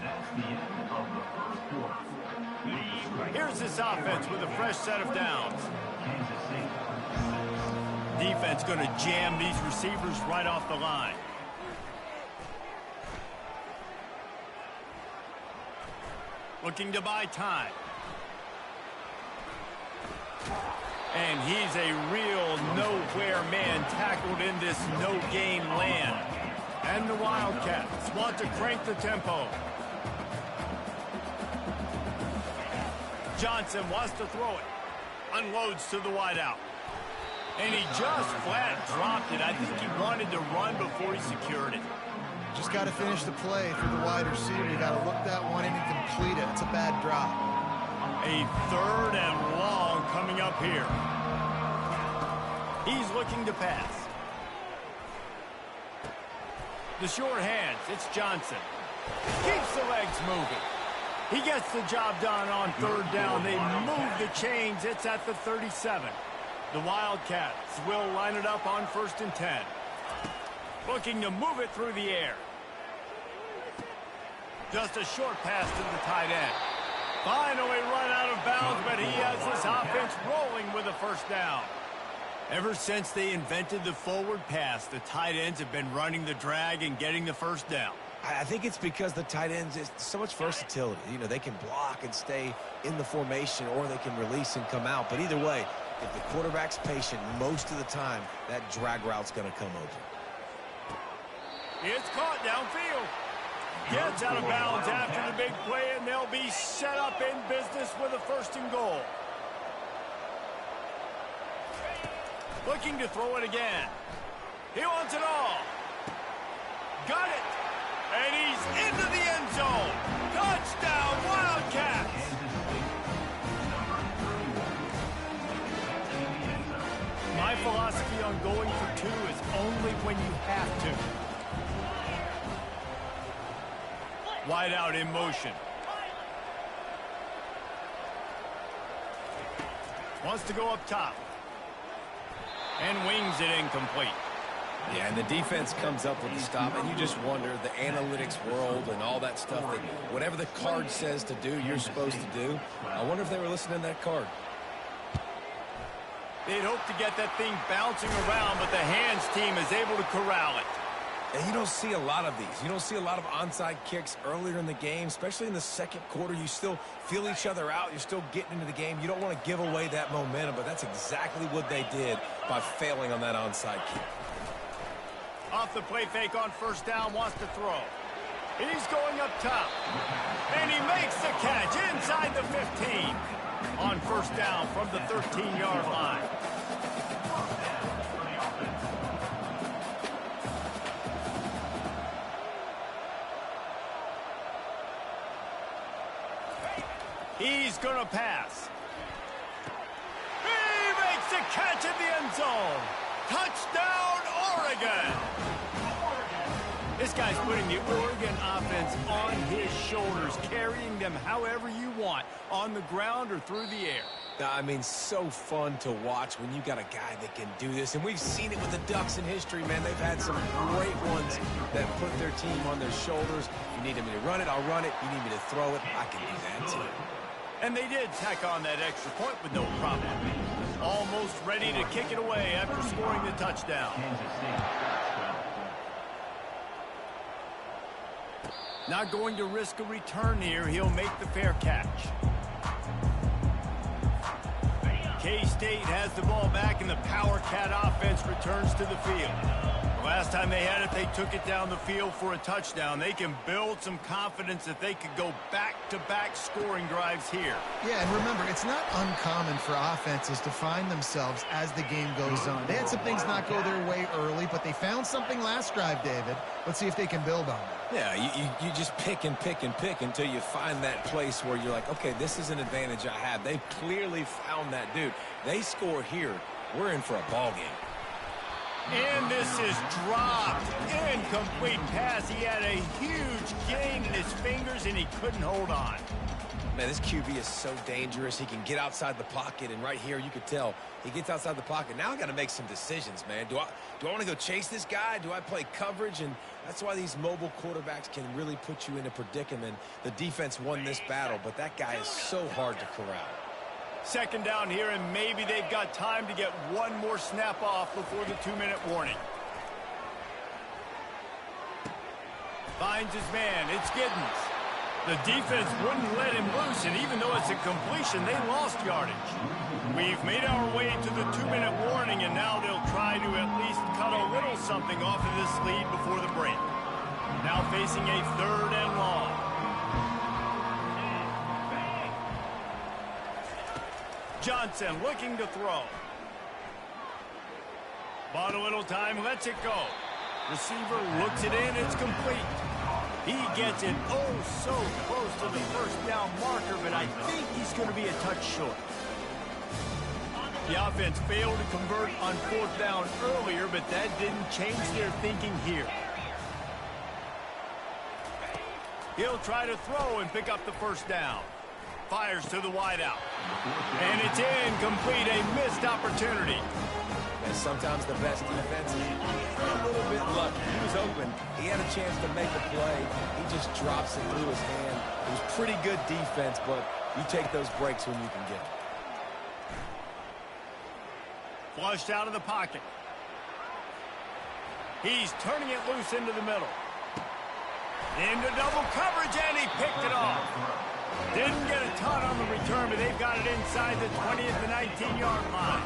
That's the end of the first quarter. Here's this offense with a fresh set of downs. Kansas State. Defense going to jam these receivers right off the line. Looking to buy time. And he's a real nowhere man tackled in this no-game land. And the Wildcats want to crank the tempo. Johnson wants to throw it. Unloads to the wideout. And he just flat dropped it. I think he wanted to run before he secured it. Just got to finish the play for the wide receiver. You got to look that one in and complete it. It's a bad drop. A third and long coming up here. He's looking to pass. The short hands. It's Johnson. Keeps the legs moving. He gets the job done on third down. They move the chains. It's at the 37. The Wildcats will line it up on 1st and 10. Looking to move it through the air. Just a short pass to the tight end. Finally run out of bounds, but he has this offense rolling with a first down. Ever since they invented the forward pass, the tight ends have been running the drag and getting the first down. I think it's because the tight ends is so much versatility. You know, they can block and stay in the formation, or they can release and come out. But either way, if the quarterback's patient, most of the time, that drag route's going to come open. It's caught downfield. Gets out of bounds after the big play, and they'll be set up in business with a 1st and goal. Looking to throw it again. He wants it all. Got it. And he's into the end zone. Touchdown, Wildcats. My philosophy on going for 2 is only when you have to. Wide out in motion. Wants to go up top. And wings it incomplete. Yeah, and the defense comes up with the stop, and you just wonder, the analytics world and all that stuff, that whatever the card says to do, you're supposed to do. I wonder if they were listening to that card. They'd hope to get that thing bouncing around, but the hands team is able to corral it. And you don't see a lot of these. You don't see a lot of onside kicks earlier in the game, especially in the second quarter. You still feel each other out. You're still getting into the game. You don't want to give away that momentum, but that's exactly what they did by failing on that onside kick. Off the play fake on 1st down, wants to throw. He's going up top. And he makes the catch inside the 15. On 1st down from the 13-yard line. He's going to pass. He makes the catch in the end zone. Touchdown, Oregon. This guy's putting the Oregon offense on his shoulders, carrying them however you want, on the ground or through the air. I mean, so fun to watch when you got a guy that can do this. And we've seen it with the Ducks in history, man. They've had some great ones that put their team on their shoulders. You need me to run it, I'll run it. You need me to throw it, I can do that too. And they did tack on that extra point with no problem. Almost ready to kick it away after scoring the touchdown. Not going to risk a return here. He'll make the fair catch. K-State has the ball back, and the Power Cat offense returns to the field. The last time they had it, they took it down the field for a touchdown. They can build some confidence that they could go back-to-back scoring drives here. Yeah, and remember, it's not uncommon for offenses to find themselves as the game goes on. They had some things not go their way early, but they found something last drive, David. Let's see if they can build on it. Yeah, you just pick and pick and pick until you find that place where you're like, okay, this is an advantage I have. They clearly found that dude. They score here. We're in for a ball game. And this is dropped. Incomplete pass. He had a huge gain in his fingers, and he couldn't hold on. Man, this QB is so dangerous. He can get outside the pocket, and right here you could tell he gets outside the pocket. Now I got to make some decisions, man. Do I want to go chase this guy? Do I play coverage? And that's why these mobile quarterbacks can really put you in a predicament. The defense won this battle, but that guy is so hard to corral. Second down here, and maybe they've got time to get one more snap off before the 2-minute warning. Finds his man. It's Giddens. The defense wouldn't let him loose, and even though it's a completion, they lost yardage. We've made our way to the 2-minute warning, and now they'll try to at least cut a little something off of this lead before the break. Now facing a 3rd and long. Johnson looking to throw. Bought a little time, lets it go. Receiver looks it in, it's complete. He gets it so close to the first down marker, but I think he's going to be a touch short. The offense failed to convert on 4th down earlier, but that didn't change their thinking here. He'll try to throw and pick up the first down. Fires to the wideout. And it's incomplete, a missed opportunity. And sometimes the best defense is a little bit lucky. He was open. He had a chance to make a play. He just drops it through his hand. It was pretty good defense, but you take those breaks when you can get them. Flushed out of the pocket. He's turning it loose into the middle. Into double coverage, and he picked it off. Didn't get a ton on the return, but they've got it inside the 20 at the 19-yard line.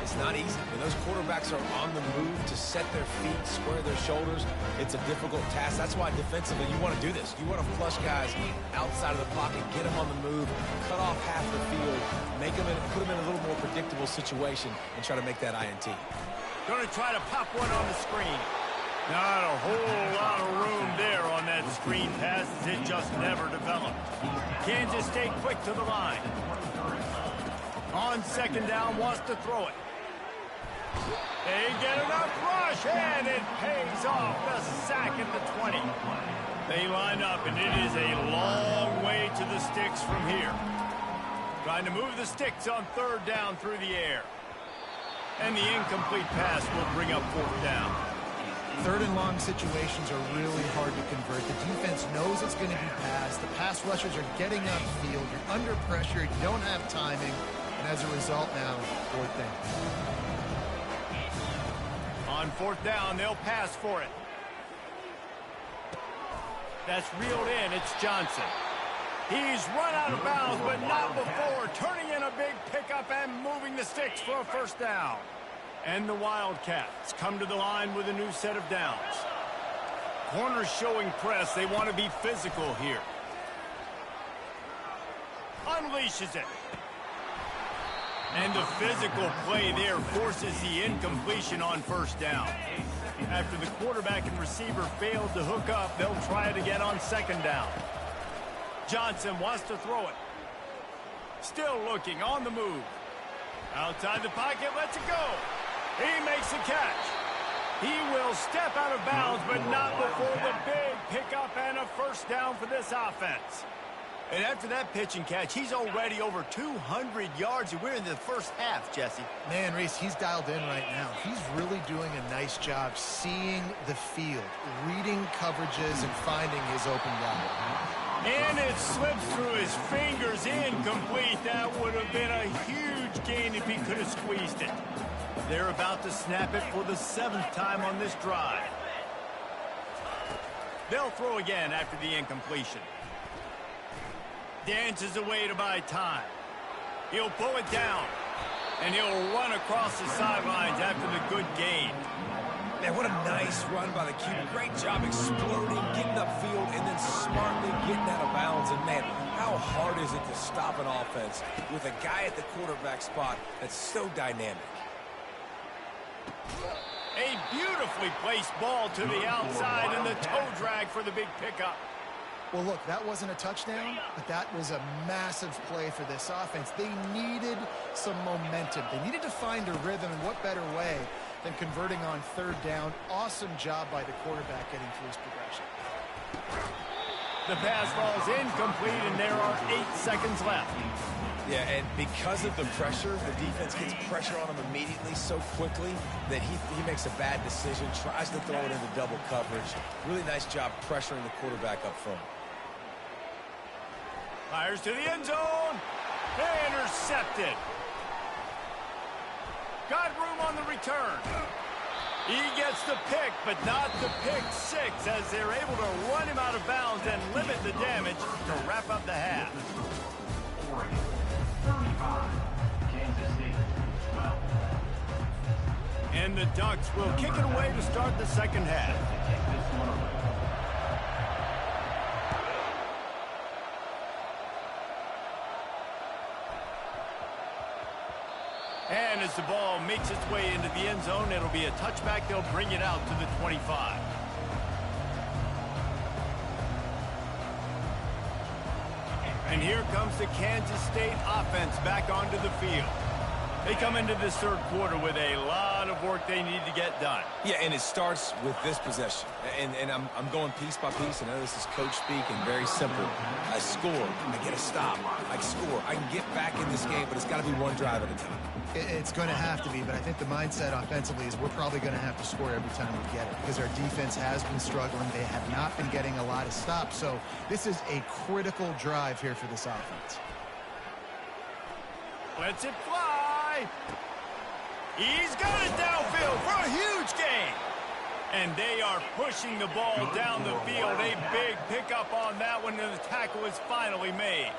It's not easy. When those quarterbacks are on the move to set their feet, square their shoulders, it's a difficult task. That's why defensively you want to do this. You want to flush guys outside of the pocket, get them on the move, cut off half the field, put them in a little more predictable situation, and try to make that INT. Going to try to pop one on the screen. Not a whole lot of room there on that screen pass, as it just never developed. Kansas State quick to the line. On second down, wants to throw it. They get enough rush, and it pays off. The sack at the 20. They line up, and it is a long way to the sticks from here. Trying to move the sticks on third down through the air. And the incomplete pass will bring up fourth down. Third and long situations are really hard to convert. The defense knows it's going to be passed. The pass rushers are getting upfield. You're under pressure. You don't have timing. And as a result now, fourth down. On fourth down, they'll pass for it. That's reeled in. It's Johnson. He's run out of bounds, but not before. Turning in a big pickup and moving the sticks for a first down. And the Wildcats come to the line with a new set of downs. Corners showing press. They want to be physical here. Unleashes it. And the physical play there forces the incompletion on first down. After the quarterback and receiver failed to hook up, they'll try it again on second down. Johnson wants to throw it. Still looking, on the move. Outside the pocket, lets it go. He makes the catch. He will step out of bounds, but not before the big pickup and a first down for this offense. And after that pitch and catch, he's already over 200 yards, and we're in the first half, Jesse. Man, Reese, he's dialed in right now. He's really doing a nice job seeing the field, reading coverages, and finding his open guy. And it slips through his fingers, incomplete. That would have been a huge gain if he could have squeezed it. They're about to snap it for the 7th time on this drive. They'll throw again after the incompletion. Dances away to buy time. He'll pull it down, and he'll run across the sidelines after the good gain. Man, what a nice run by the QB. Great job exploding, getting upfield, and then smartly getting out of bounds. And, man, how hard is it to stop an offense with a guy at the quarterback spot that's so dynamic? A beautifully placed ball to the outside, and the toe drag for the big pickup. Well, look, that wasn't a touchdown, but that was a massive play for this offense. They needed some momentum. They needed to find a rhythm, and what better way than converting on third down. Awesome job by the quarterback getting through his progression. The pass falls incomplete, and there are 8 seconds left. Yeah, and because of the pressure, the defense gets pressure on him immediately so quickly that he makes a bad decision, tries to throw it into double coverage. Really nice job pressuring the quarterback up front. Fires to the end zone. Intercepted. Got room on the return. He gets the pick, but not the pick six, as they're able to run him out of bounds and limit the damage to wrap up the half. 35, Kansas State 12. And the Ducks will kick it away to start the second half. Take this one away. And as the ball makes its way into the end zone, it'll be a touchback. They'll bring it out to the 25. And here comes the Kansas State offense back onto the field. They come into this third quarter with a lot of work they need to get done. Yeah, and it starts with this possession. And I'm going piece by piece. I know this is coach speak and very simple. I score. I get a stop. I score. I can get back in this game, but it's got to be one drive at a time. It's going to have to be, but I think the mindset offensively is we're probably going to have to score every time we get it because our defense has been struggling. They have not been getting a lot of stops. So this is a critical drive here for this offense. Lets it fly. He's got it downfield for a huge gain. And they are pushing the ball down the field. A big pickup on that one, and the tackle is finally made.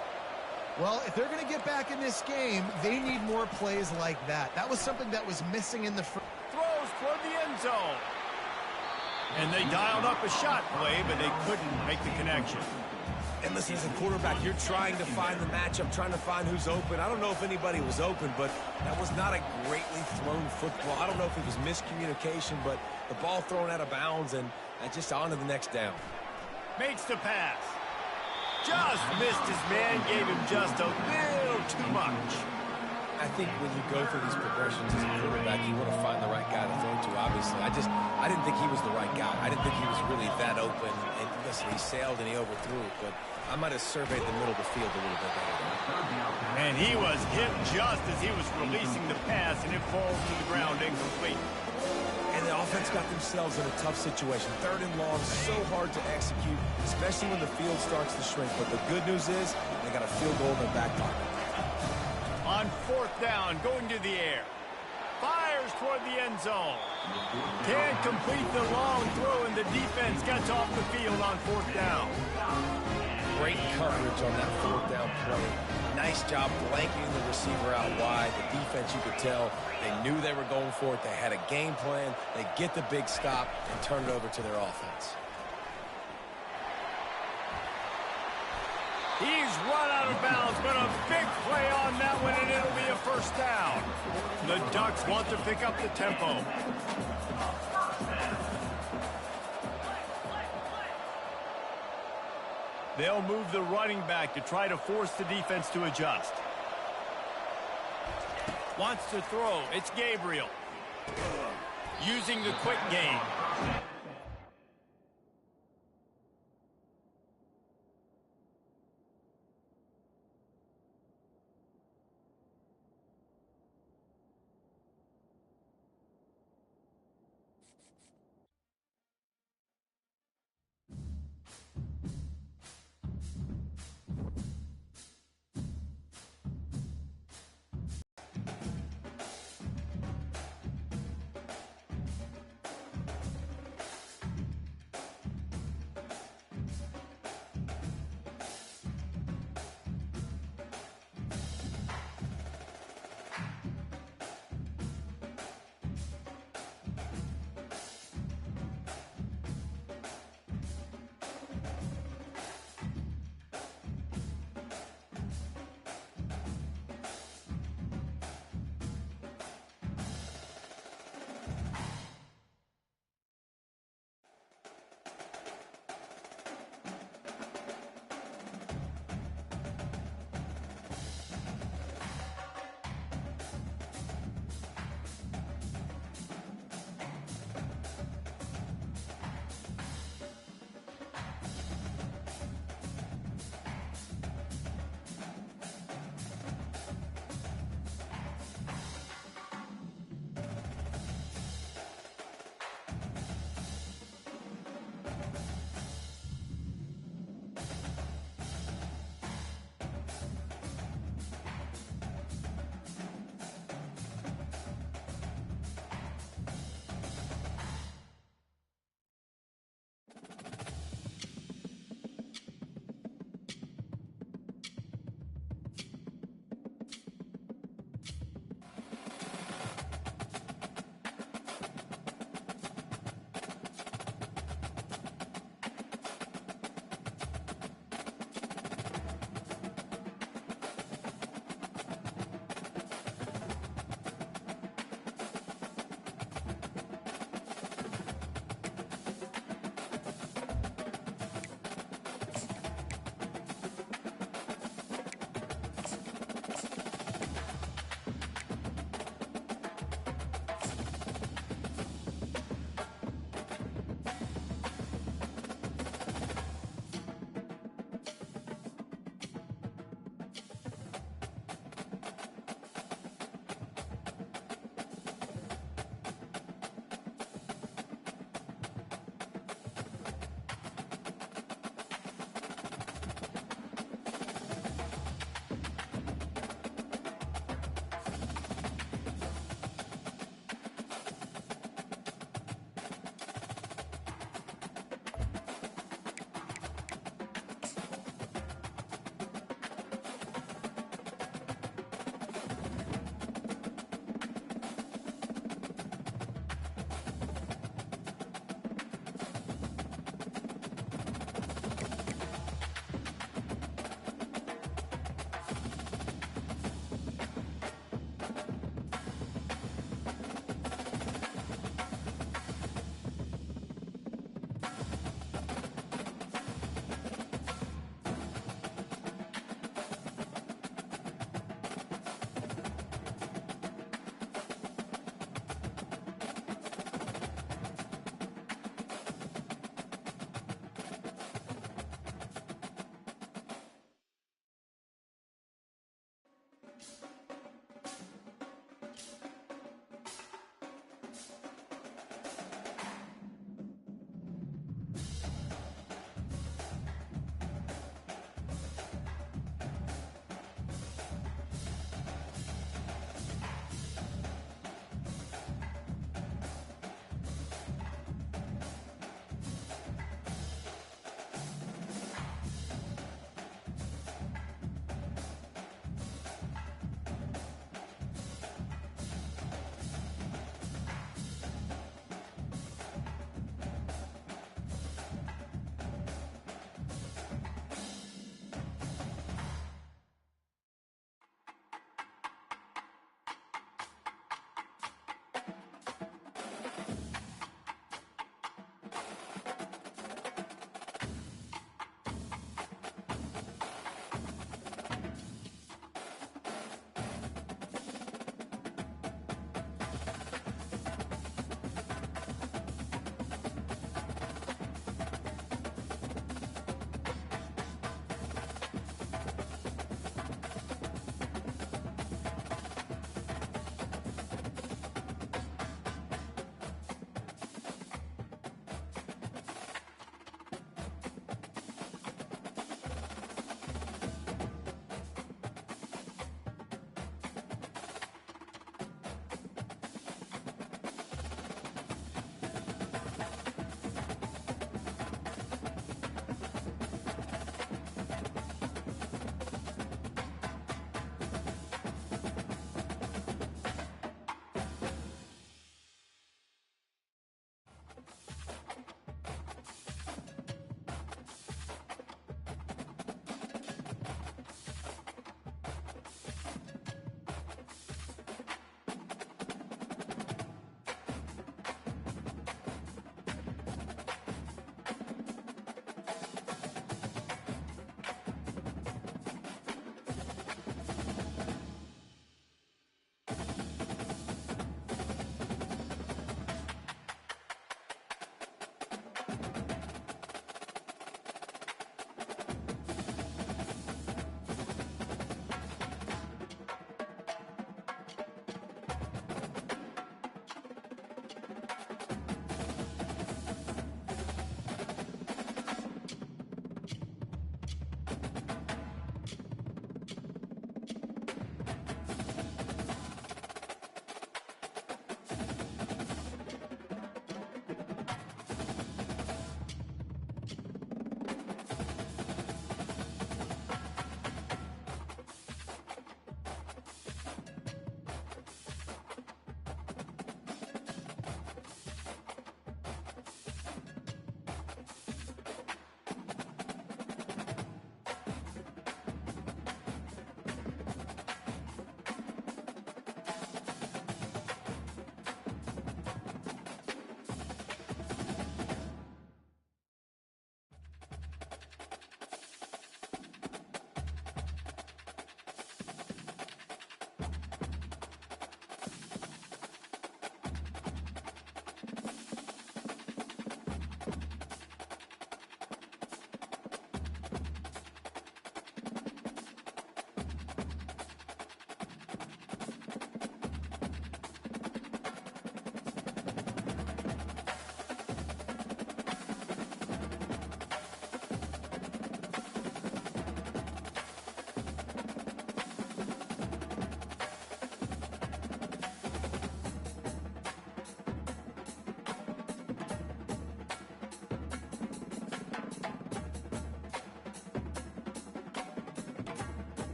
Well, if they're going to get back in this game, they need more plays like that. That was something that was missing in the first. Throws toward the end zone. And they dialed up a shot play, but they couldn't make the connection. And listen, as a quarterback, you're trying to find the matchup, trying to find who's open. I don't know if anybody was open, but that was not a greatly thrown football. I don't know if it was miscommunication, but the ball thrown out of bounds and just on to the next down. Makes the pass. Just missed his man, gave him just a little too much. I think when you go through these progressions as a quarterback, you want to find the right guy to throw to, obviously. I didn't think he was the right guy. I didn't think he was really that open. And listen, he sailed and he overthrew it, but I might have surveyed the middle of the field a little bit better. And he was hit just as he was releasing the pass, and it falls to the ground incomplete. And the offense got themselves in a tough situation. Third and long, so hard to execute, especially when the field starts to shrink. But the good news is they got a field goal in their back pocket. On fourth down, going to the air. Fires toward the end zone. Can't complete the long throw, and the defense gets off the field on fourth down. Great coverage on that fourth down play. Nice job blanketing the receiver out wide. The defense, you could tell, they knew they were going for it. They had a game plan. They get the big stop and turn it over to their offense. He's run out of bounds, but a big play on that one, and it'll be a first down. The Ducks want to pick up the tempo. They'll move the running back to try to force the defense to adjust. Wants to throw. It's Gabriel. Using the quick game.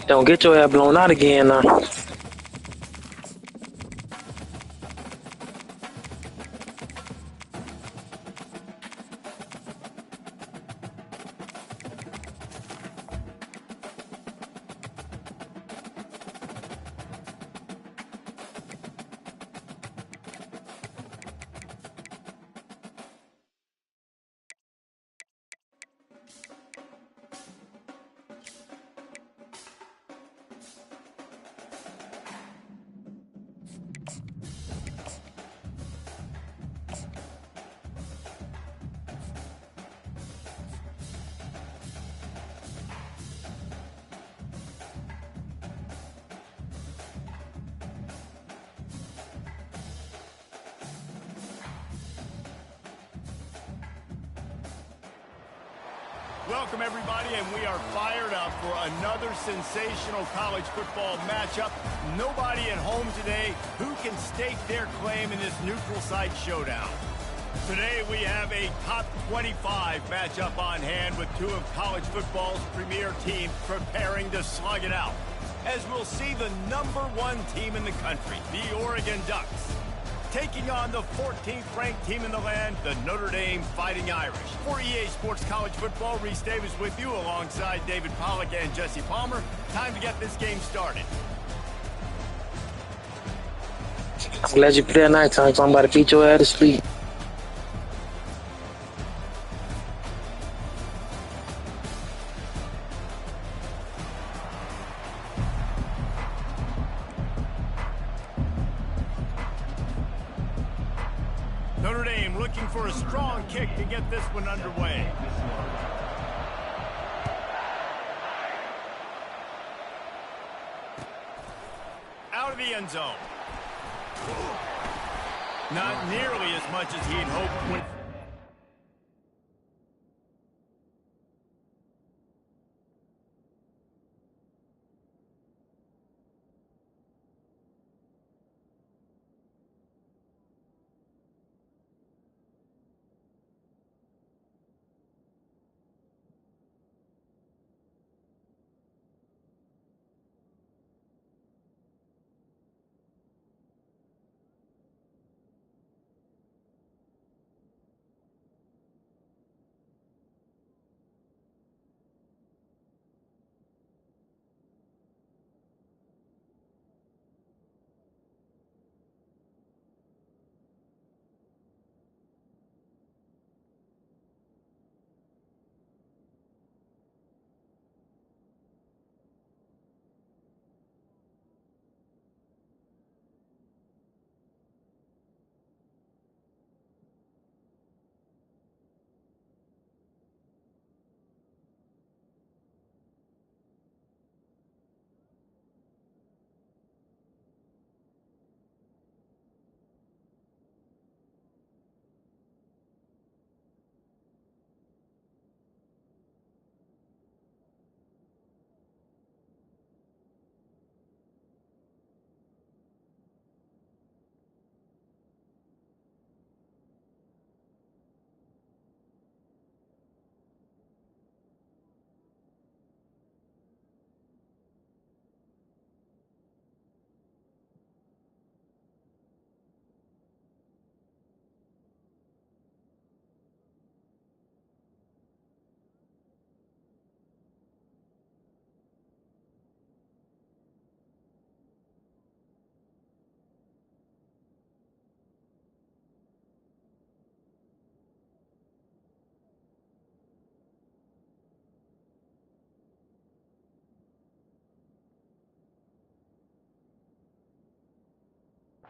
Don't get your ass blown out again now. Welcome, everybody, and we are fired up for another sensational college football matchup. Nobody at home today who can stake their claim in this neutral site showdown. Today, we have a top 25 matchup on hand with two of college football's premier teams preparing to slug it out, as we'll see the #1 team in the country, the Oregon Ducks, taking on the 14th ranked team in the land, the Notre Dame Fighting Irish. For EA Sports College Football, Reese Davis with you alongside David Pollack and Jesse Palmer. Time to get this game started. I'm glad you play at night time, so I'm about to beat your ass to sleep. Notre Dame looking for a strong kick to get this one underway. Out of the end zone. Not nearly as much as he'd hoped with.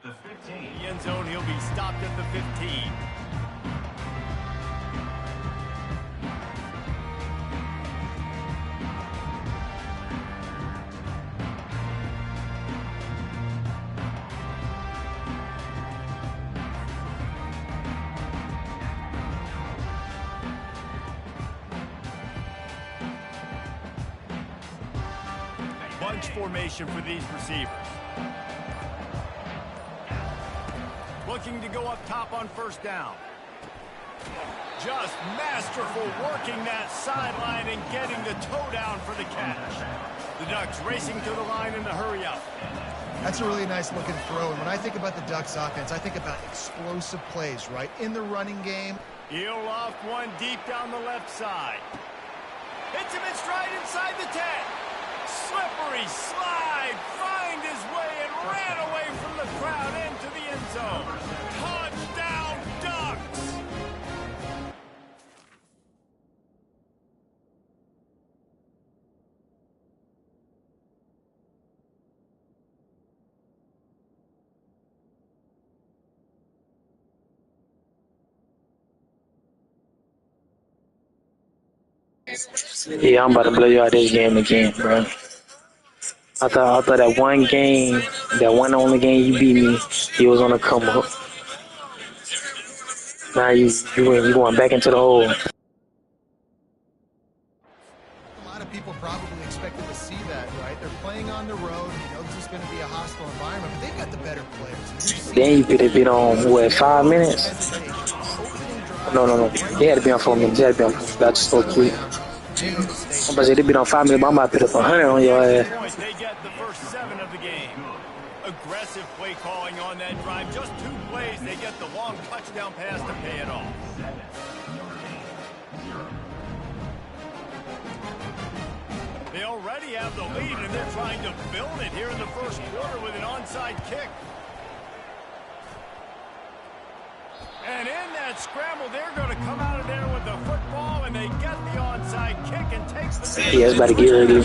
The 15. The end zone, he'll be stopped at the 15. Bunch formation for these receivers. Looking to go up top on first down. Just masterful working that sideline and getting the toe down for the catch. The Ducks racing to the line in the hurry-up. That's a really nice looking throw. And when I think about the Ducks offense, I think about explosive plays, right? In the running game. He'll loft one deep down the left side. Hits him in stride inside the 10. Slippery slide. Find his way and ran away from the crowd into the end zone. Touchdown, Ducks! Yeah, I'm about to blow you out this game again, bro. I thought that one game, that one only game you beat me, you was on a come up. Now you going back into the hole. A lot of people probably expected to see that, right? They're playing on the road. You know, this is going to be a hostile environment, but they've got the better players. Then you could have been on, what, 5 minutes? No. They had to be on 4 minutes. They had to be on 4 minutes. That's so quick. I'm about to say they been on 5 minutes, but I'm about to put up 100 on your ass. They get the first 7 of the game. Aggressive play calling on that drive. Just 2 plays, they get the long touchdown pass to pay it off. They already have the lead, and they're trying to build it here in the first quarter with an onside kick. And in that scramble, they're going to come out of there with the football, and they get the onside kick and takes the... Yeah, it's about to get ugly.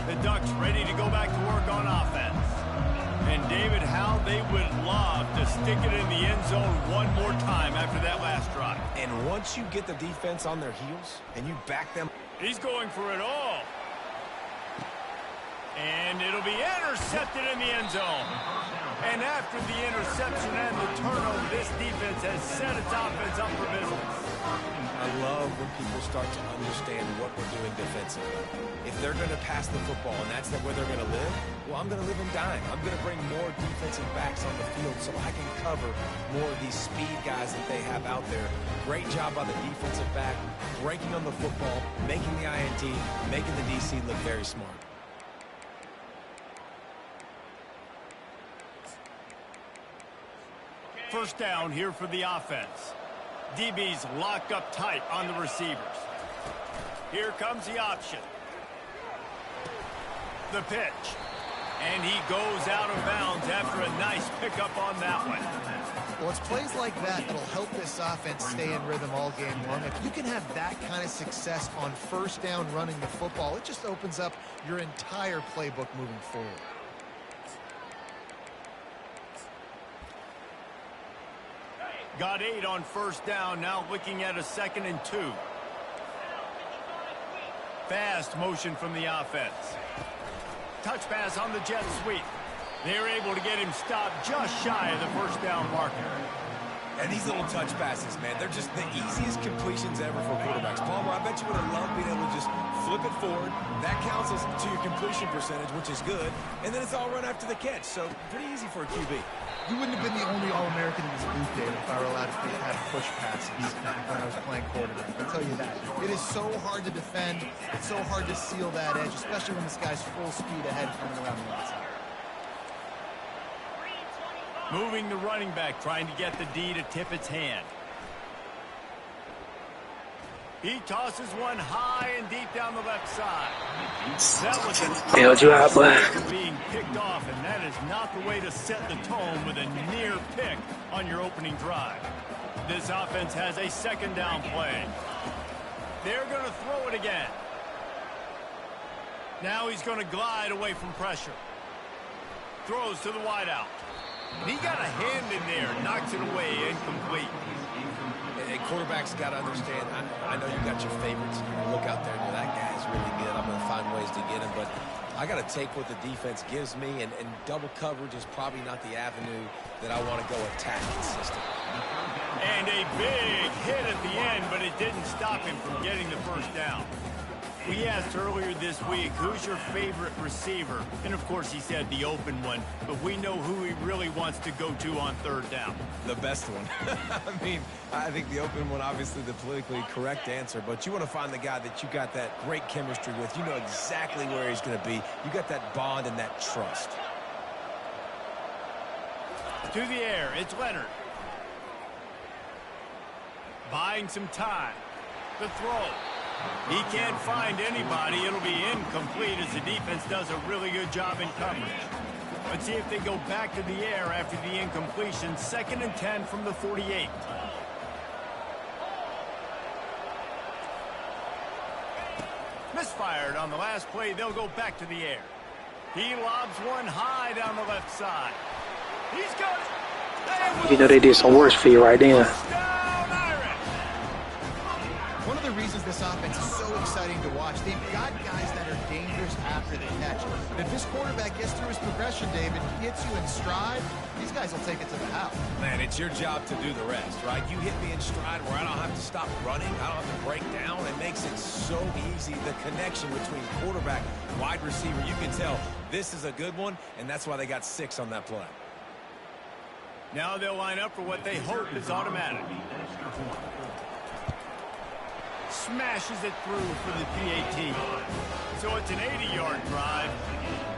The Ducks ready to go back to work on offense. And David, how they would love to stick it in the end zone one more time after that last drive. And once you get the defense on their heels and you back them... He's going for it all. And it'll be intercepted in the end zone. And after the interception and the turnover, this defense has set its offense up for business. I love when people start to understand what we're doing defensively. If they're going to pass the football and that's where they're going to live, well, I'm going to live and dime. I'm going to bring more defensive backs on the field so I can cover more of these speed guys that they have out there. Great job by the defensive back, breaking on the football, making the INT, making the DC look very smart. First down here for the offense. DB's locked up tight on the receivers. Here comes the option. The pitch. And he goes out of bounds after a nice pickup on that one. Well, it's plays like that that'll help this offense stay in rhythm all game long. If you can have that kind of success on first down running the football, it just opens up your entire playbook moving forward. Got 8 on first down, now looking at a 2nd and 2. Fast motion from the offense. Touch pass on the jet sweep. They're able to get him stopped just shy of the first down marker. And these little touch passes, man, they're just the easiest completions ever for quarterbacks. Palmer, I bet you would have loved being able to just flip it forward. That counts as to your completion percentage, which is good. And then it's all run after the catch, so pretty easy for a QB. You wouldn't have been the only All-American in this booth, David, if I were allowed to have push passes when I was playing quarterback. I'll tell you that. It is so hard to defend. It's so hard to seal that edge, especially when this guy's full speed ahead coming around the outside. Moving the running back, trying to get the D to tip its hand. He tosses one high and deep down the left side. That was Held you out, boy. being picked off, and that is not the way to set the tone with a near pick on your opening drive. This offense has a 2nd down play. They're going to throw it again. Now he's going to glide away from pressure. Throws to the wideout. He got a hand in there, knocks it away, incomplete. And quarterbacks got to understand, I know you got your favorites. You look out there and that guy's really good. I'm going to find ways to get him, but I got to take what the defense gives me, and double coverage is probably not the avenue that I want to go attack consistently. And a big hit at the end, but it didn't stop him from getting the first down. We asked earlier this week, who's your favorite receiver? And of course he said the open one, but we know who he really wants to go to on third down. The best one. I mean, I think the open one, obviously the politically correct answer, but you want to find the guy that you got that great chemistry with. You know exactly where he's going to be. You got that bond and that trust. To the air, it's Leonard. Buying some time. The throw. He can't find anybody. It'll be incomplete as the defense does a really good job in coverage. Let's see if they go back to the air after the incompletion. 2nd and 10 from the 48. Misfired on the last play. They'll go back to the air. He lobs one high down the left side. He's got it. You know they did some worse for you right there. One of the reasons this offense is so exciting to watch, they've got guys that are dangerous after they catch it. But if this quarterback gets through his progression, David, gets you in stride, these guys will take it to the house. Man, it's your job to do the rest, right? You hit me in stride where I don't have to stop running. I don't have to break down. It makes it so easy. The connection between quarterback, wide receiver, you can tell this is a good one, and that's why they got 6 on that play. Now they'll line up for what they hope is automatic. Smashes it through for the PAT. So it's an 80-yard drive,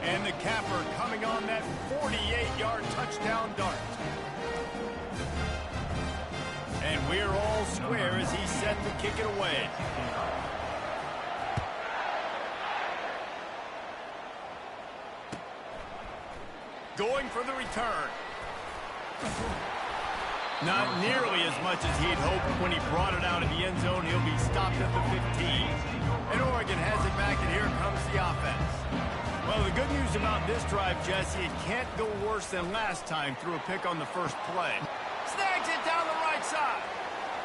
and the capper coming on that 48-yard touchdown dart. And we're all square as he's set to kick it away. Going for the return. Not nearly as much as he'd hoped when he brought it out of the end zone. He'll be stopped at the 15. And Oregon has it back, and here comes the offense. Well, the good news about this drive, Jesse, it can't go worse than last time through a pick on the first play. Snags it down the right side.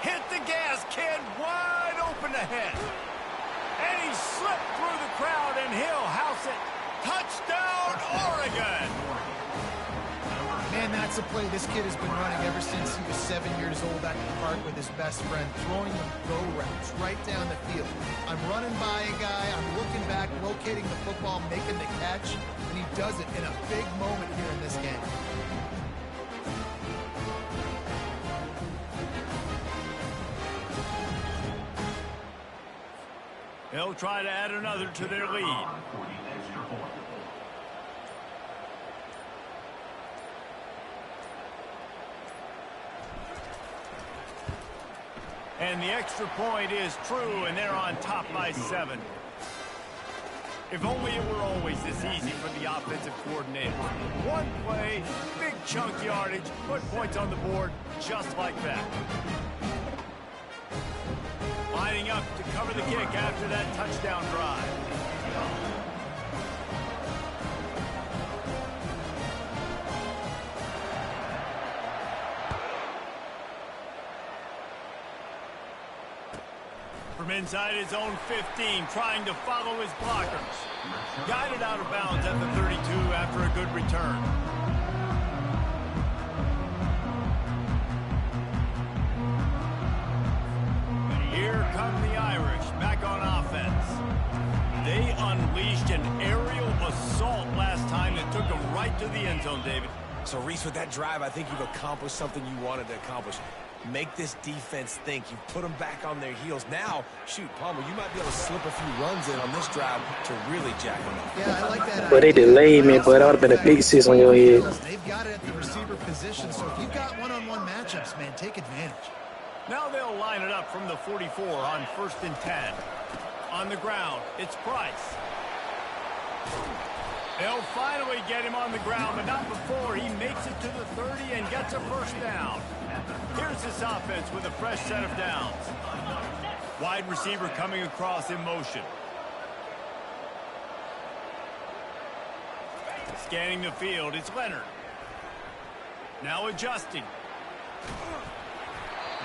Hit the gas, kid, wide open ahead. And he slipped through the crowd, and he'll house it. Touchdown, Oregon! Man, that's a play this kid has been running ever since he was 7 years old at the park with his best friend, throwing them go routes right down the field. I'm running by a guy, I'm looking back, locating the football, making the catch, and he does it in a big moment here in this game. They'll try to add another to their lead. And the extra point is true, and they're on top by 7. If only it were always this easy for the offensive coordinator. One play, big chunk yardage, put points on the board just like that. Lining up to cover the kick after that touchdown drive. From inside his own 15, trying to follow his blockers. Guided out of bounds at the 32 after a good return. Here come the Irish back on offense. They unleashed an aerial assault last time that took them right to the end zone, David. So, Reese, with that drive, I think you've accomplished something you wanted to accomplish. Make this defense think. You put them back on their heels. Now, shoot, Palmer, you might be able to slip a few runs in on this drive to really jack them up. Yeah, I like that. But they delayed me, but that would have been a big 6 on your head. They've got it at the receiver position, so if you've got one-on-one matchups, man, take advantage. Now they'll line it up from the 44 on 1st and 10. On the ground, it's Price. They'll finally get him on the ground, but not before he makes it to the 30 and gets a first down. Here's this offense with a fresh set of downs. Wide receiver coming across in motion. Scanning the field, it's Leonard. Now adjusting.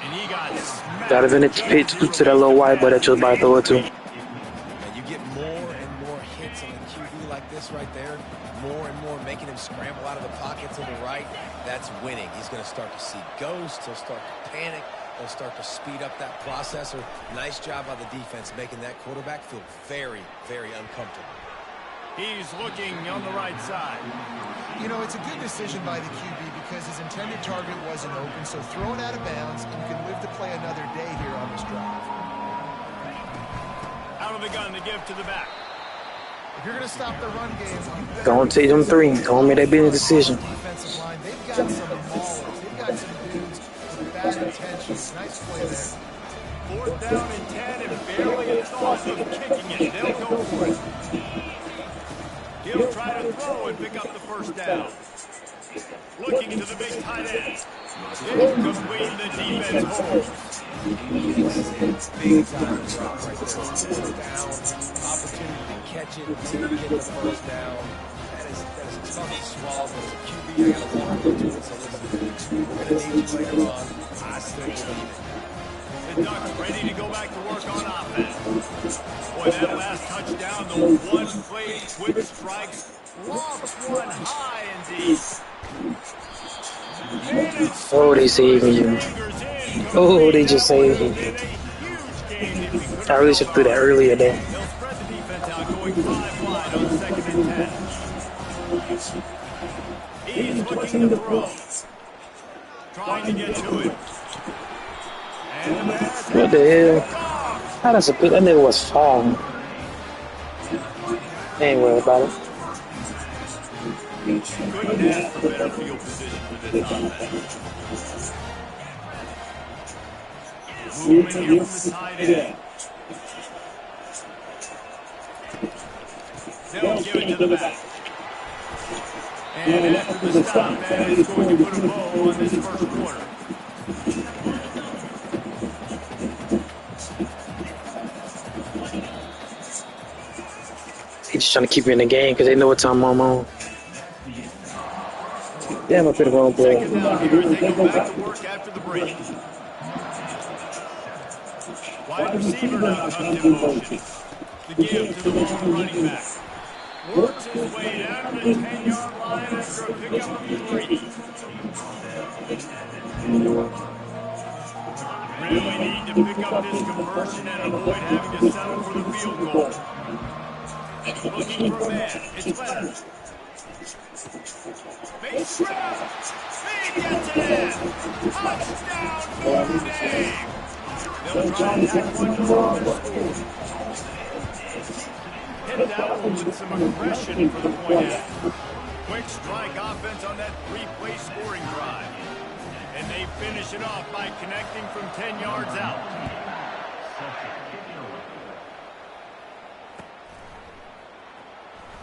And he got smacked. Got a pitch to that little white boy that you was about to throw it to. And you get more and more hits on the QB like this right there. More and more making him scramble out of the pocket to the right. That's winning. He's going to start to see ghosts. He'll start to panic. they'll start to speed up that process. Or nice job by the defense making that quarterback feel very, very uncomfortable. He's looking on the right side. You know, it's a good decision by the QB because his intended target wasn't open, so throw it out of bounds, and you can live to play another day here on this drive. Out of the gun to give to the back. If you're going to stop the run game, Don't take them three. Don't make that be a decision. Defensive line, they've got some maulers. They've got some dudes with bad intentions. Nice play there. 4th down and 10, and barely a thought of kicking it. They'll go for it. He'll try to throw and pick up the first down. Looking to the big tight end. Incomplete, the defense holds. Big time drop right there. 4th down, opportunity to catch it, maybe get the first down. That is tough to swallow, but as a QB, I got to walk into it. So listen, we're going to need you later on. I still believe it. The Ducks ready to go back to work on offense. Boy, that last touchdown, the one-play quick strikes, lofts one high indeed. Oh, they saving you. Oh, they just saved you. I really should have threw that earlier, though. They'll spread the defense out, going 5 wide on 2nd and 10. He's looking to throw. Trying to get to it. What the hell? How does a bit? That nigga was foul. Ain't worried about it. Couldn't ask for better field position for this offense. Movement here from the tight end. They'll give it to the back. And after the stop, that is going to put a bow on this first quarter. They just trying to keep you in the game because they know what time I'm on. Damn, I put the wrong play. Second down here as they go back to work after the break. Wide receiver now comes in motion. The give to the long running back. Works his way down to the 10-yard line after a pickup of 3. Really need to pick up this conversion and avoid having to settle for the field goal. Looking for a man. It's Leonard. Base grab. He gets it in. Touchdown, Notre Dame. They'll try to tack one more and score. Hit that one with some aggression for the point out. Quick strike offense on that 3-play scoring drive. And they finish it off by connecting from 10 yards out.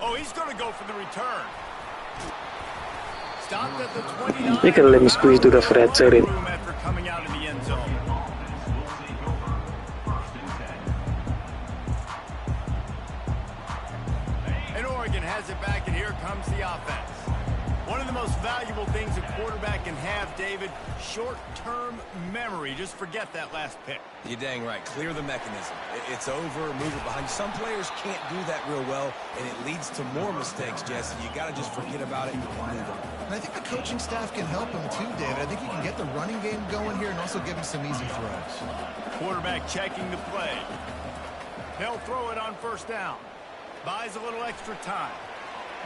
Oh, he's going to go for the return. Stopped at the 29. They could have let me squeeze through that for that tutty. After coming out of the end zone. And Oregon has it back, and here comes the offense. One of the most valuable things a quarterback can have, David, short-term memory. Just forget that last pick. You're dang right. Clear the mechanism. It's over, move it behind you. Some players can't do that real well, and it leads to more mistakes, Jesse. You got to just forget about it and move on. And I think the coaching staff can help him too, David. I think he can get the running game going here and also give him some easy throws. Quarterback checking the play. He'll throw it on first down. Buys a little extra time.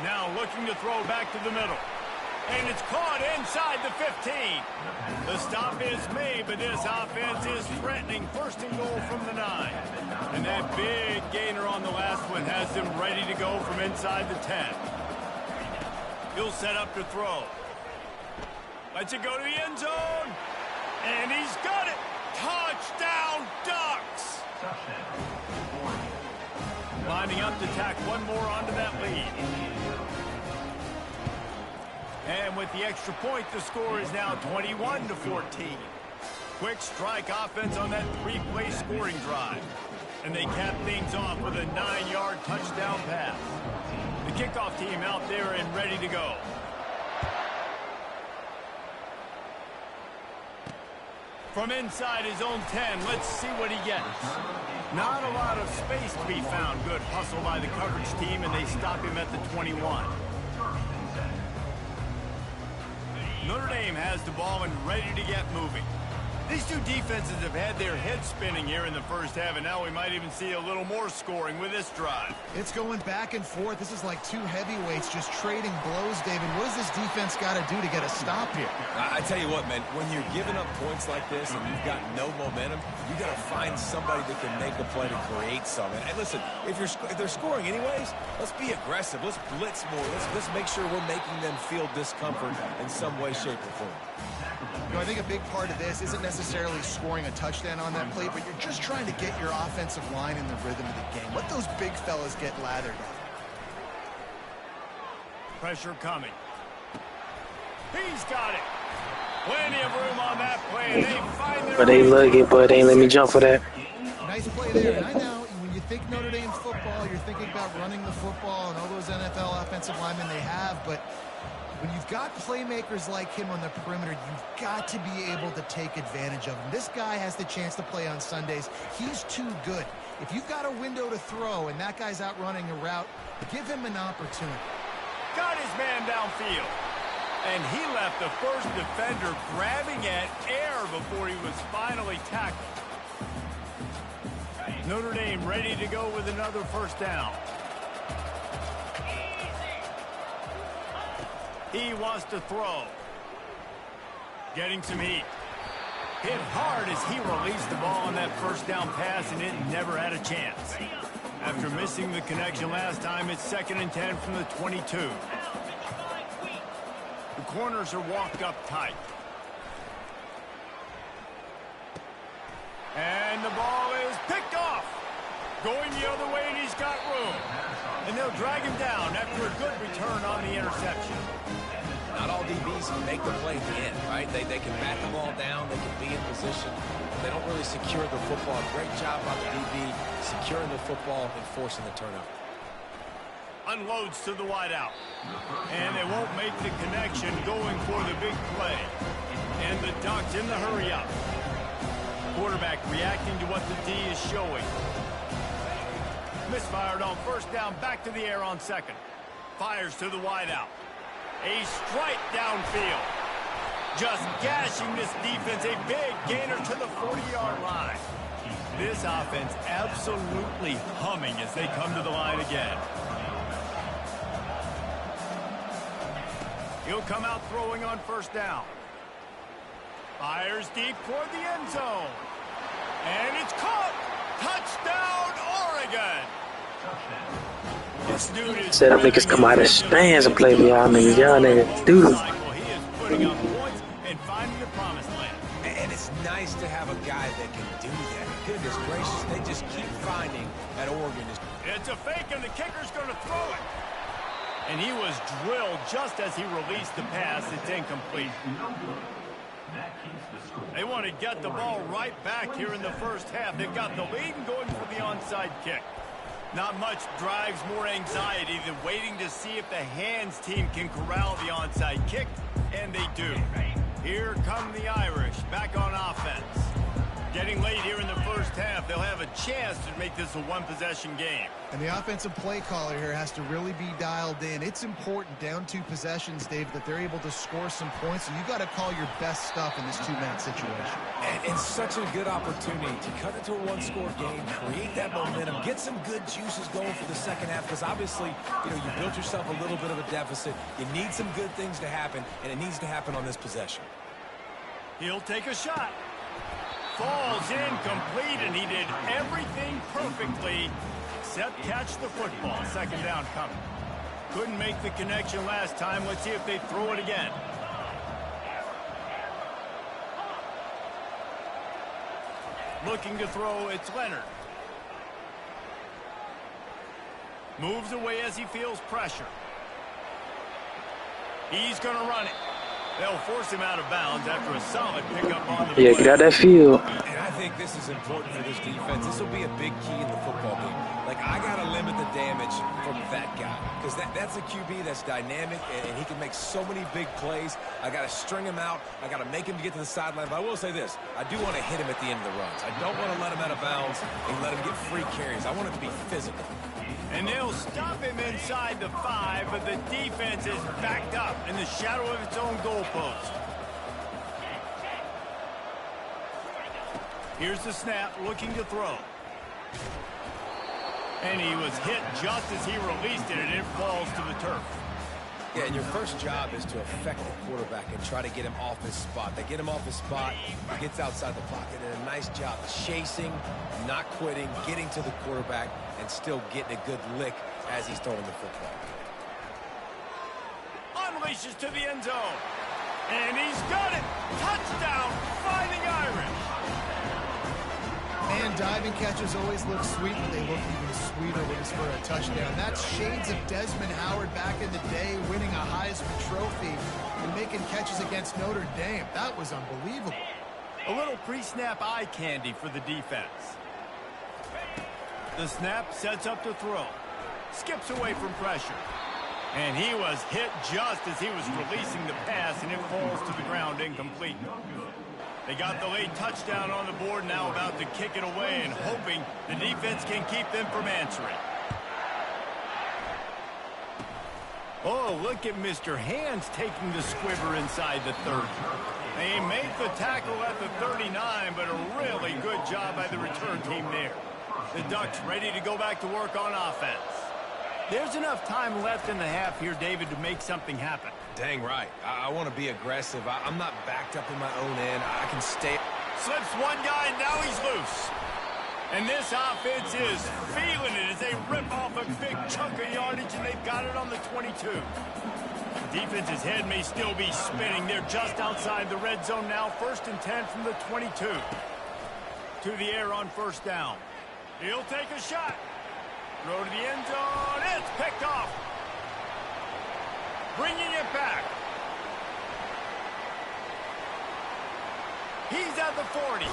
Now looking to throw back to the middle. And it's caught inside the 15. The stop is made, but this offense is threatening. First and goal from the 9. And that big gainer on the last one has them ready to go from inside the 10. He'll set up to throw. Lets it go to the end zone. And he's got it. Touchdown, Ducks. Lining up to tack one more onto that lead. And with the extra point, the score is now 21-14. Quick strike offense on that 3-play scoring drive. And they cap things off with a 9-yard touchdown pass. The kickoff team out there and ready to go. From inside his own 10, let's see what he gets. Not a lot of space to be found. Good hustle by the coverage team, and they stop him at the 21. Notre Dame has the ball and ready to get moving. These two defenses have had their heads spinning here in the first half, and now we might even see a little more scoring with this drive. It's going back and forth. This is like two heavyweights just trading blows, David. What does this defense got to do to get a stop here? I tell you what, man, when you're giving up points like this and you've got no momentum, you got to find somebody that can make a play to create something. And listen, if they're scoring anyways, let's be aggressive. Let's blitz more. Let's make sure we're making them feel discomfort in some way, shape, or form. You know, I think a big part of this isn't necessarily scoring a touchdown on that play, but you're just trying to get your offensive line in the rhythm of the game. Let those big fellas get lathered up. Pressure coming. He's got it. Plenty of room on that play, and they find their... But they lug it, but they ain't let me jump for that. Nice play there. And I know when you think Notre Dame football, you're thinking about running the football and all those NFL offensive linemen they have, but when you've got playmakers like him on the perimeter, you've got to be able to take advantage of him. This guy has the chance to play on Sundays. He's too good. If you've got a window to throw and that guy's out running a route, give him an opportunity. Got his man downfield. And he left the first defender grabbing at air before he was finally tackled. Notre Dame ready to go with another first down. He wants to throw. Getting some heat. Hit hard as he released the ball on that first down pass, and it never had a chance. After missing the connection last time, it's 2nd and 10 from the 22. The corners are walked up tight. And the ball is picked off. Going the other way, and he's got room. And they'll drag him down after a good return on the interception. Not all DBs can make the play at the end, right? They can bat the ball down, they can be in position, but they don't really secure the football. Great job by the DB securing the football and forcing the turnover. Unloads to the wideout. And they won't make the connection going for the big play. And the Ducks in the hurry up. Quarterback reacting to what the D is showing. Misfired on first down, back to the air on second. Fires to the wideout. A strike downfield. Just gashing this defense. A big gainer to the 40-yard line. This offense absolutely humming as they come to the line again. He'll come out throwing on first down. Fires deep toward the end zone. And it's caught. Touchdown, Oregon. This dude is Said them niggas come out of stands and play for y'all niggas. Y'all niggas do. He is putting up points and finding the promised land. And it's nice to have a guy that can do that. Goodness gracious, they just keep finding that Oregon is... It's a fake, and the kicker's going to throw it. And he was drilled just as he released the pass. It's incomplete. They want to get the ball right back here in the first half. They've got the lead and going for the onside kick. Not much drives more anxiety than waiting to see if the hands team can corral the onside kick, and they do. Here come the Irish back on offense. Getting late here in the first half, they'll have a chance to make this a one-possession game. And the offensive play caller here has to really be dialed in. It's important down 2 possessions, Dave, that they're able to score some points. And you got to call your best stuff in this 2-minute situation. And it's such a good opportunity to cut it to a one-score game, create that momentum, get some good juices going for the second half, because obviously, you built yourself a little bit of a deficit. You need some good things to happen, and it needs to happen on this possession. He'll take a shot. Falls incomplete, and he did everything perfectly except catch the football. Second down coming. Couldn't make the connection last time. Let's see if they throw it again. Looking to throw, it's Leonard. Moves away as he feels pressure. He's going to run it. They'll force him out of bounds after a solid pickup on the Yeah, get out that field. And I think this is important for this defense. This will be a big key in the football game. Like, I got to limit the damage from that guy, because that's a QB that's dynamic, and he can make so many big plays. I got to string him out. I got to make him get to the sideline. But I will say this. I do want to hit him at the end of the runs. I don't want to let him out of bounds and let him get free carries. I want it to be physical. And they'll stop him inside the 5, but the defense is backed up in the shadow of its own goalpost. Here's the snap, looking to throw. And he was hit just as he released it, and it falls to the turf. Yeah, and your first job is to affect the quarterback and try to get him off his spot. They get him off his spot, he gets outside the pocket, and a nice job chasing, not quitting, getting to the quarterback, and still getting a good lick as he's throwing the football. Unleashes to the end zone. And he's got it. Touchdown, Fighting Irish. Man, diving catches always look sweet, but they look even sweeter when it's for a touchdown. That's shades of Desmond Howard back in the day, winning a Heisman Trophy and making catches against Notre Dame. That was unbelievable. A little pre-snap eye candy for the defense. The snap sets up to throw. Skips away from pressure. And he was hit just as he was releasing the pass, and it falls to the ground incomplete. They got the late touchdown on the board, now about to kick it away and hoping the defense can keep them from answering. Oh, look at Mr. Hands taking the squibber inside the 30. They made the tackle at the 39, but a really good job by the return team there. The Ducks ready to go back to work on offense. There's enough time left in the half here, David, to make something happen. Dang right. I want to be aggressive. I'm not backed up in my own end. I can stay. Slips one guy, and now he's loose. And this offense is feeling it as they rip off a big chunk of yardage, and they've got it on the 22. Defense's head may still be spinning. They're just outside the red zone now. 1st and 10 from the 22. To the air on first down. He'll take a shot. Throw to the end zone. It's picked off. Bringing it back. He's at the 40.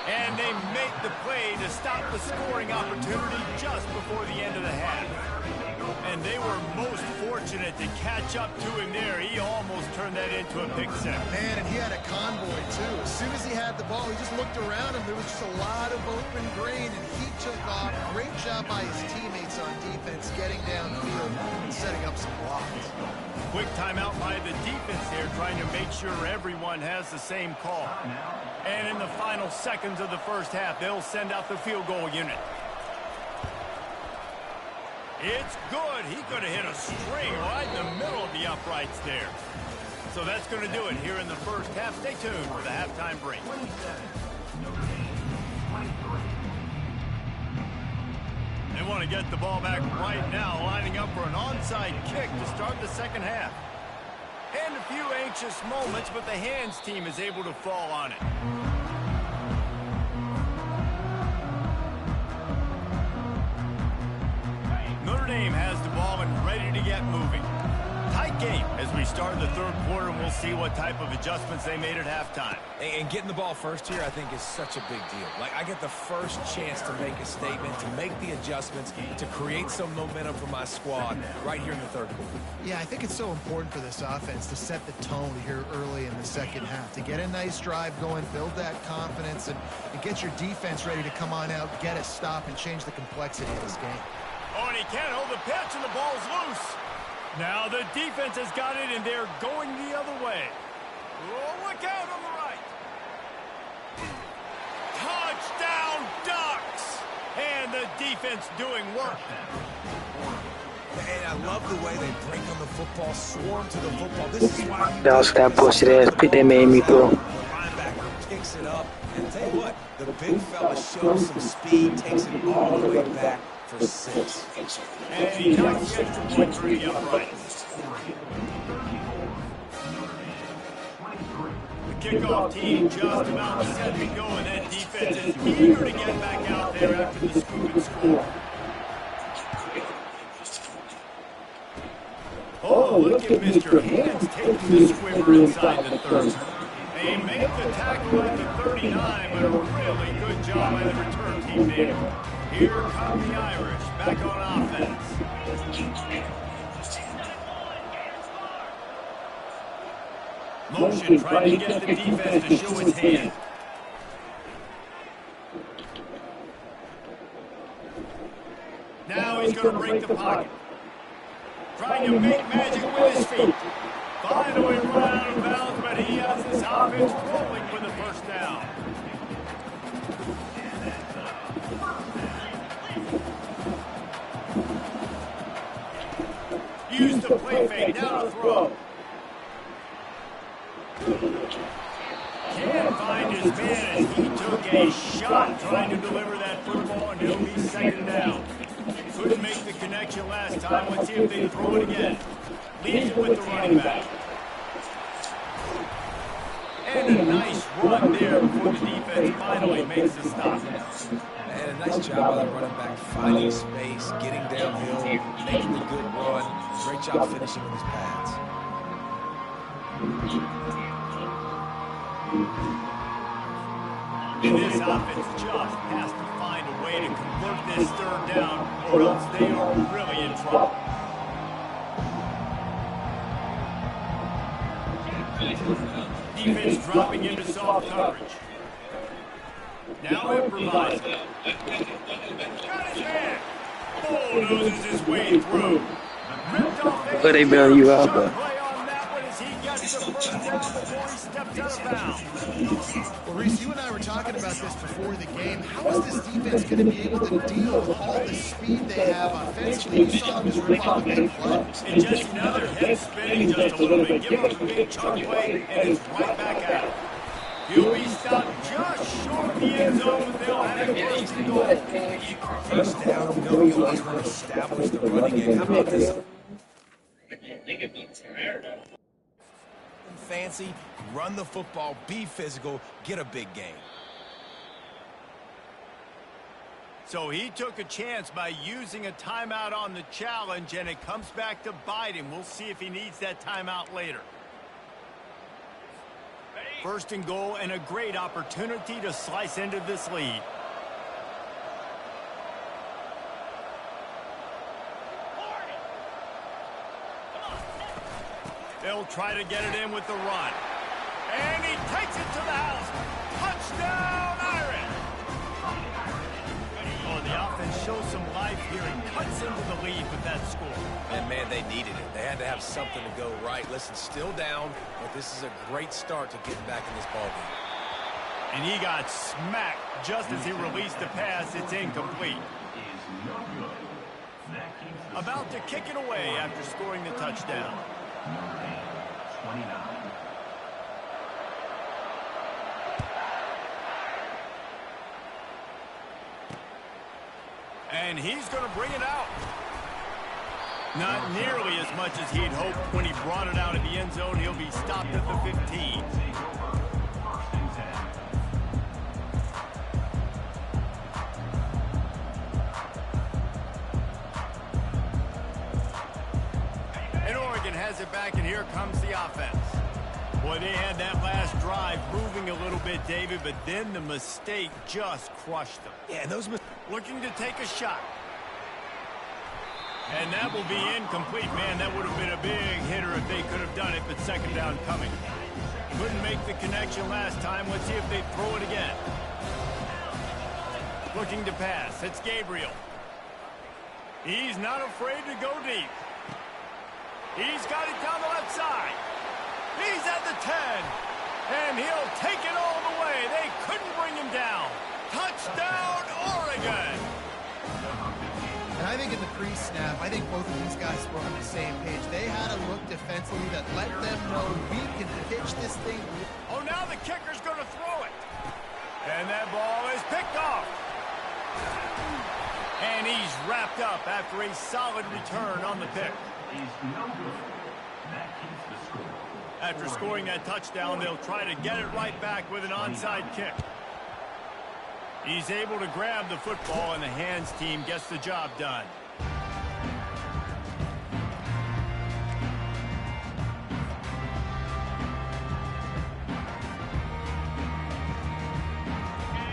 And they make the play to stop the scoring opportunity just before the end of the half. And they were most fortunate to catch up to him there. He almost turned that into a pick six. Man, and he had a convoy, too. As soon as he had the ball, he just looked around him. There was just a lot of open green, and he took off. Great job by his teammates on defense, getting downfield and setting up some blocks. Quick timeout by the defense there, trying to make sure everyone has the same call. And in the final seconds of the first half, they'll send out the field goal unit. It's good. He could have hit a string right in the middle of the uprights there. So that's going to do it here in the first half. Stay tuned for the halftime break. They want to get the ball back right now, lining up for an onside kick to start the second half. And a few anxious moments, but the Hands team is able to fall on it. Notre Dame has the ball and ready to get moving. Tight game as we start the third quarter, and we'll see what type of adjustments they made at halftime. And getting the ball first here, I think, is such a big deal. Like, I get the first chance to make a statement, to make the adjustments, to create some momentum for my squad right here in the third quarter. Yeah, I think it's so important for this offense to set the tone here early in the second half, to get a nice drive going, build that confidence, and get your defense ready to come on out, get a stop, and change the complexity of this game. Oh, and he can't hold the pitch, and the ball's loose. Now the defense has got it, and they're going the other way. Oh, look out on the right. Touchdown, Ducks! And the defense doing work. And I love the way they break on the football, swarm to the football. This is why That was that bullshit ass pick they made me throw. the linebacker picks it up. And tell you what, the big fella shows some speed, takes it all the way back for 6. And he knocks the extra point through the upright. The kickoff team just about set to go, and that defense is eager to get back out there after the scoop and score. Oh, look at Mr. Hands taking the squibber inside the 30. They made the tackle at the 39, but a really good job by the return team there. Here come the Irish, back on offense. Motion trying to get the defense to show its hand. Now he's going to break the pocket. Trying to make magic with his feet. Finally run out of bounds, but he has this offense rolling for the first down. used the play fake. Now to throw. Can't find his man as he took a shot trying to deliver that football, and he'll be second down. Couldn't make the connection last time. Let's see if they throw it again. Leads it with the running back. And a nice run there before the defense finally makes the stop. And a nice job by the running back, finding space, getting downhill, making a good run. Great job finishing with his pads. And this offense just has to find a way to convert this third down, or else they are really in trouble. Defense dropping into soft coverage. Now improvising. Got his man. Bulldozes his way through. Ripped off But they bail you out, but. play on that one as he gets the first down before he steps out of bounds. Well, Reese, you and I were talking about this before the game. How is this defense going to be able to deal with all the speed they have offensively? You saw them just rip off big plays. And just another head spinning just a little bit. Give him a big chunk play, and it's right back out. He'll be stopped just short of the end zone. They'll have it first and goal. First down, you know you always want to establish the running game. How about this? Fancy, run the football, be physical, get a big gain. So he took a chance by using a timeout on the challenge, and it comes back to bite him. We'll see if he needs that timeout later. First and goal, and a great opportunity to slice into this lead. They'll try to get it in with the run. And he takes it to the house. Touchdown, Irish! Oh, the offense shows some life here and cuts into the lead with that score. And, man, they needed it. They had to have something to go right. Listen, still down, but this is a great start to getting back in this ballgame. And he got smacked just as he released the pass. It's incomplete. About to kick it away after scoring the touchdown. And he's going to bring it out. Not nearly as much as he'd hoped when he brought it out of the end zone. He'll be stopped at the 15. And Oregon has it back, and here comes the offense. Boy, they had that last drive moving a little bit, David, but then the mistake just crushed them. Yeah, those looking to take a shot. And that will be incomplete. Man, that would have been a big hitter if they could have done it, but second down coming. Couldn't make the connection last time. Let's see if they throw it again. Looking to pass. It's Gabriel. He's not afraid to go deep. He's got it down the left side. He's at the 10. And he'll take it all the way. They couldn't bring him down. Touchdown, Oregon. And I think in the pre-snap, I think both of these guys were on the same page. They had a look defensively that let them know we can pitch this thing. Oh, now the kicker's going to throw it. And that ball is picked off. And he's wrapped up after a solid return on the pick. After scoring that touchdown, they'll try to get it right back with an onside kick. He's able to grab the football, and the hands team gets the job done.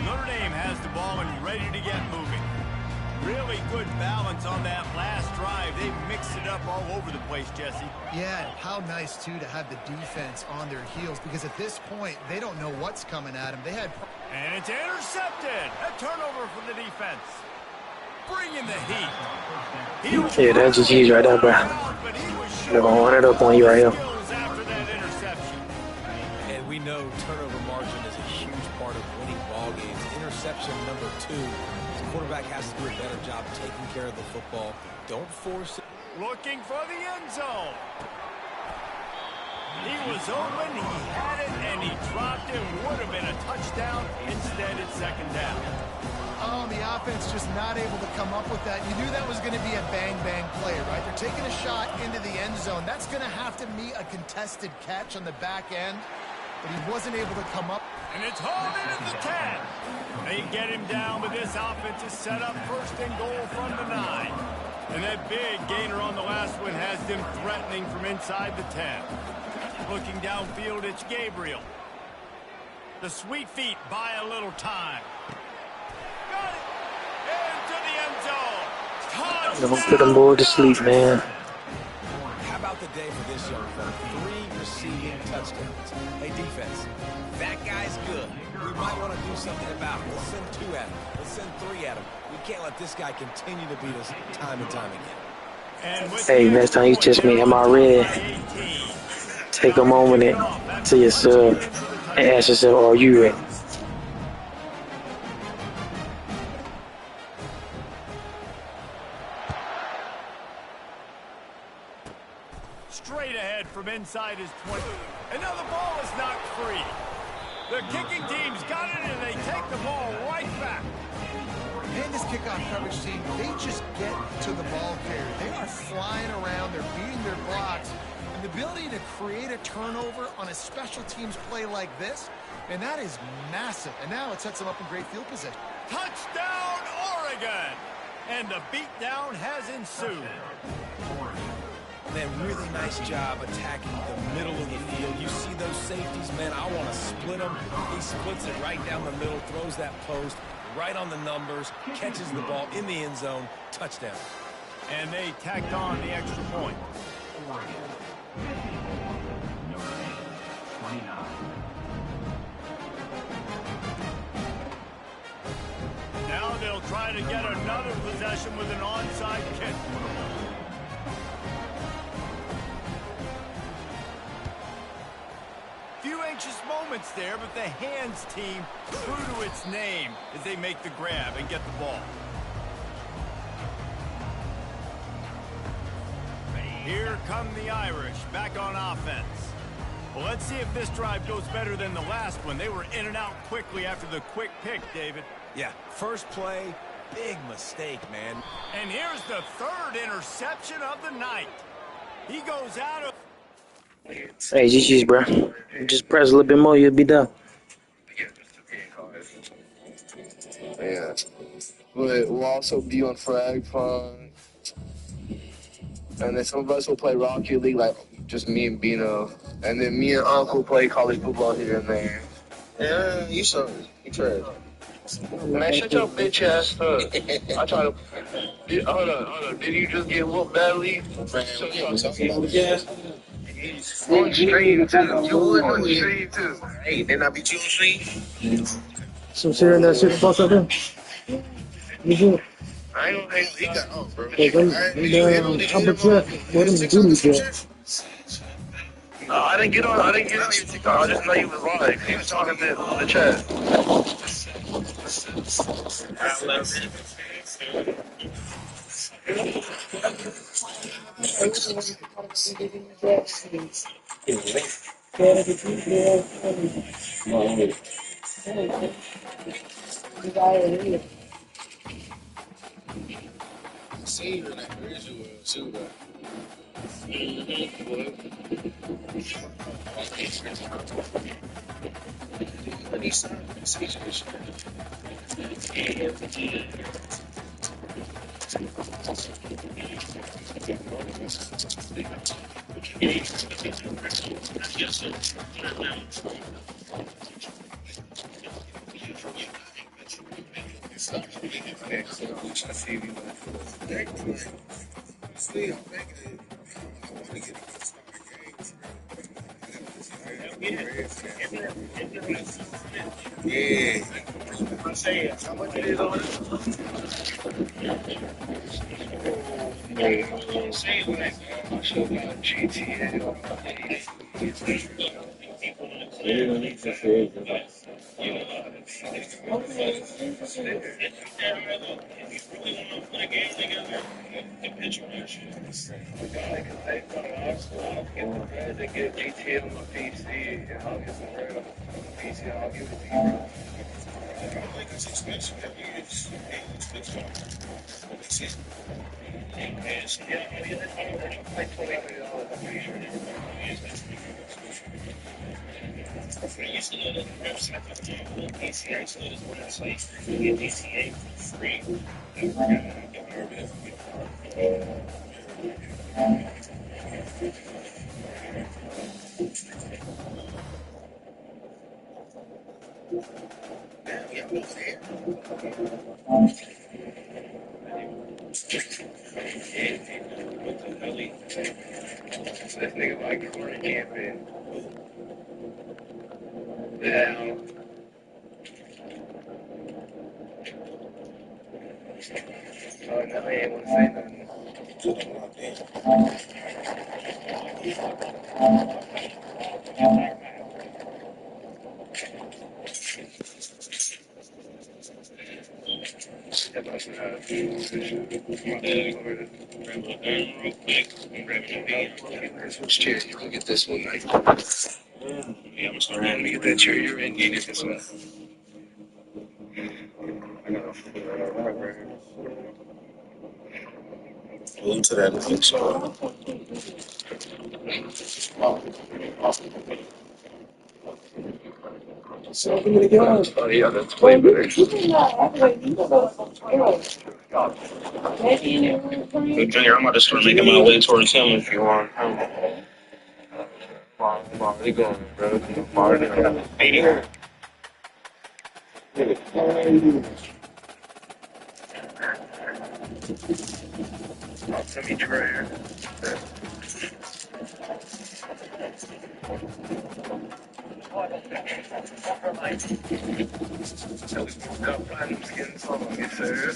Notre Dame has the ball and ready to get moving. Really good balance on that last drive. They mixed it up all over the place, Jesse. Yeah, how nice, too, to have the defense on their heels, because at this point, they don't know what's coming at them. They had... And it's intercepted. A turnover for the defense. Bringing the heat. Yeah, that's GG's right there, bro. They're going to run it up on you right here. After that interception. And we know turnover margin is a huge part of winning ball games. Interception number 2. The quarterback has to do a better job taking care of the football. Don't force it. looking for the end zone. He was open, he had it, and he dropped it. Would have been a touchdown. Instead, it's second down. Oh, the offense just not able to come up with that. You knew that was going to be a bang-bang play, right? They're taking a shot into the end zone. That's going to have to meet a contested catch on the back end, but he wasn't able to come up. And it's hauled in at the 10. They get him down, but this offense is set up first and goal from the 9. And that big gainer on the last one has them threatening from inside the 10. Looking downfield, it's Gabriel. The sweet feet buy a little time. Got it. Into the end zone. Touchdown. Don't put them boys to sleep, man. How about the day for this young fella? 3 receiving touchdowns. Hey, defense, that guy's good. We might want to do something about it. Let's send 2 at him. Let's send 3 at him. We can't let this guy continue to beat us time and time again. Hey, next time you touch me, am I ready? Take a moment to yourself and ask yourself, are you ready? Straight ahead from inside his 20. And now the ball is knocked free. The kicking team's got it, and they take the ball right back. And this kickoff coverage team, they just get to the ball carrier. They are flying around. They're beating their blocks. And the ability to create a turnover on a special teams play like this, and that is massive. And now it sets them up in great field position. Touchdown, Oregon! And the beatdown has ensued. Man, really nice job attacking the middle of the field. You see those safeties, man, I want to split them. He splits it right down the middle, throws that post, right on the numbers, catches the ball in the end zone, touchdown. And they tacked on the extra point. Now they'll try to get another possession with an onside kick. Few anxious moments there, but the hands team true to its name as they make the grab and get the ball. Here come the Irish back on offense. Well, let's see if this drive goes better than the last one. They were in and out quickly after the quick pick, David. Yeah, first play, big mistake, man. And here's the 3rd interception of the night. He goes out of... Hey, GG's, bro. Just press a little bit more, you'll be done. Yeah. But we'll also be on Frag Fun. And then some of us will play Rocket League, like just me and Bino. And then me and Uncle play college football here and there. Yeah, you trash. Man, shut your bitch ass up. I try to... Hold on. Did you just get whooped badly? On stream, too. You would on stream, too. Hey, didn't I beat you on stream? Some shit in that shit to fuck up him. You do. I ain't gonna hate he got off, bro. I'm I didn't get on your TikTok. I just know you was live. He was talking to the chat. I see you in that visual too, though. Yeah. How much it is over there? They get GTA on my PC, and I'll get some bread on my PC, and I'll give it to you, bro. Like $20, I'm pretty sure. This nigga like corner camping. Yeah. Oh, no, I ain't want to say nothing. Which chair? You want to get this one, Mike? Yeah, I'm sorry. Let me get that chair you're in. You get this one. I got Move to that next one. So give me the gun. Oh, yeah, that's way better. Hey, Junior, I'm about to start making my way towards him if you want. I'm already going, bro. I'm already going. Send me Trayer. Getting some of me, sir.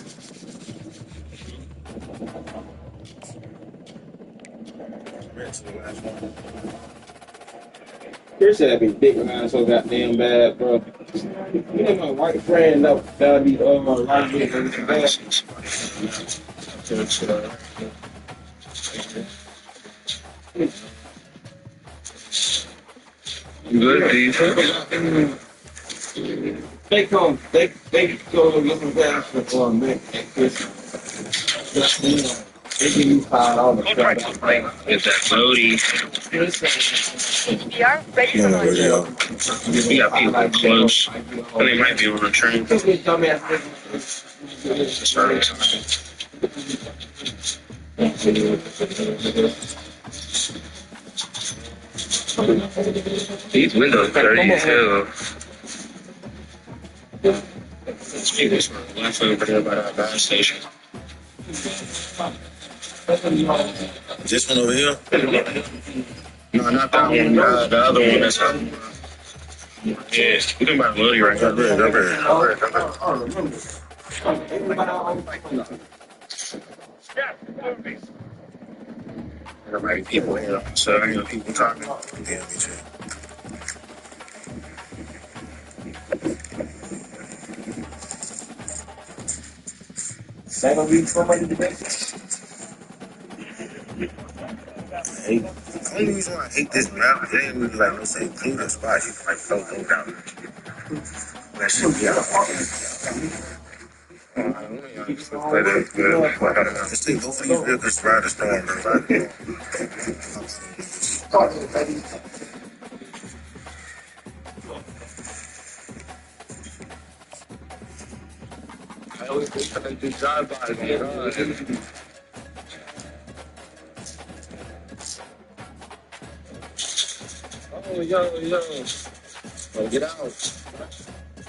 Chris said be big man so goddamn bad, bro. You know my white friend that'll be right big and bad. Good defense. They go and get some gas for a minute. They give you $5. Get that Bodie. We got people close. And they might be on the train. These windows dirty as hell. Speakers were left over there by that gas station. This one over here? No, not that one. The other one that's out. Yeah, we can buy Lily right now. There might be people here, so I hear people talking. Yeah, me too. That gonna be somebody today? The only reason why I hate this map is it ain't really like no say include a spot. You can like throw those down. That should be out. Just take both of these vehicles ride the storm. I always think I do drive-by, man. Oh, yo. Oh, get out.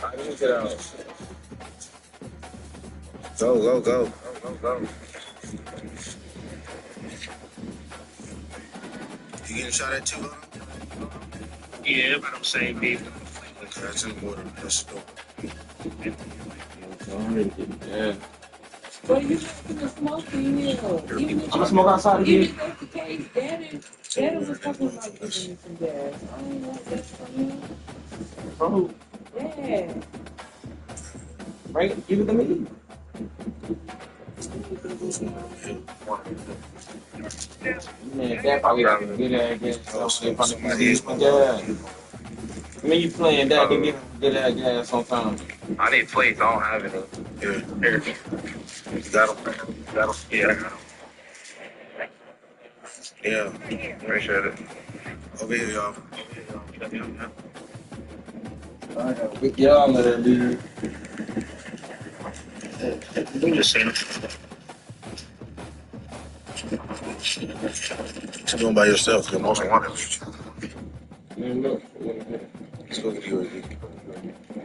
I didn't get out. Go. You getting shot at too, Yeah, but I'm saying people. Okay, that's in the water. That's dope. Yeah. But you can smoke in here. Even if I'm gonna smoke outside again. even if that's the case, Daddy was talking about giving you some gas. I don't know if that's from you. From who? Yeah. Right? Give it to me. Man, that probably got good ass gas. I mean, you playing that, they give good ass gas sometimes. I need plates. I don't have any. Yeah. Here. You got them? Yeah, I got them. Yeah. Appreciate it. Over here, y'all. Good job, man, dude. We just seen him. What you doing by yourself? You're most wanted. Let's go get you.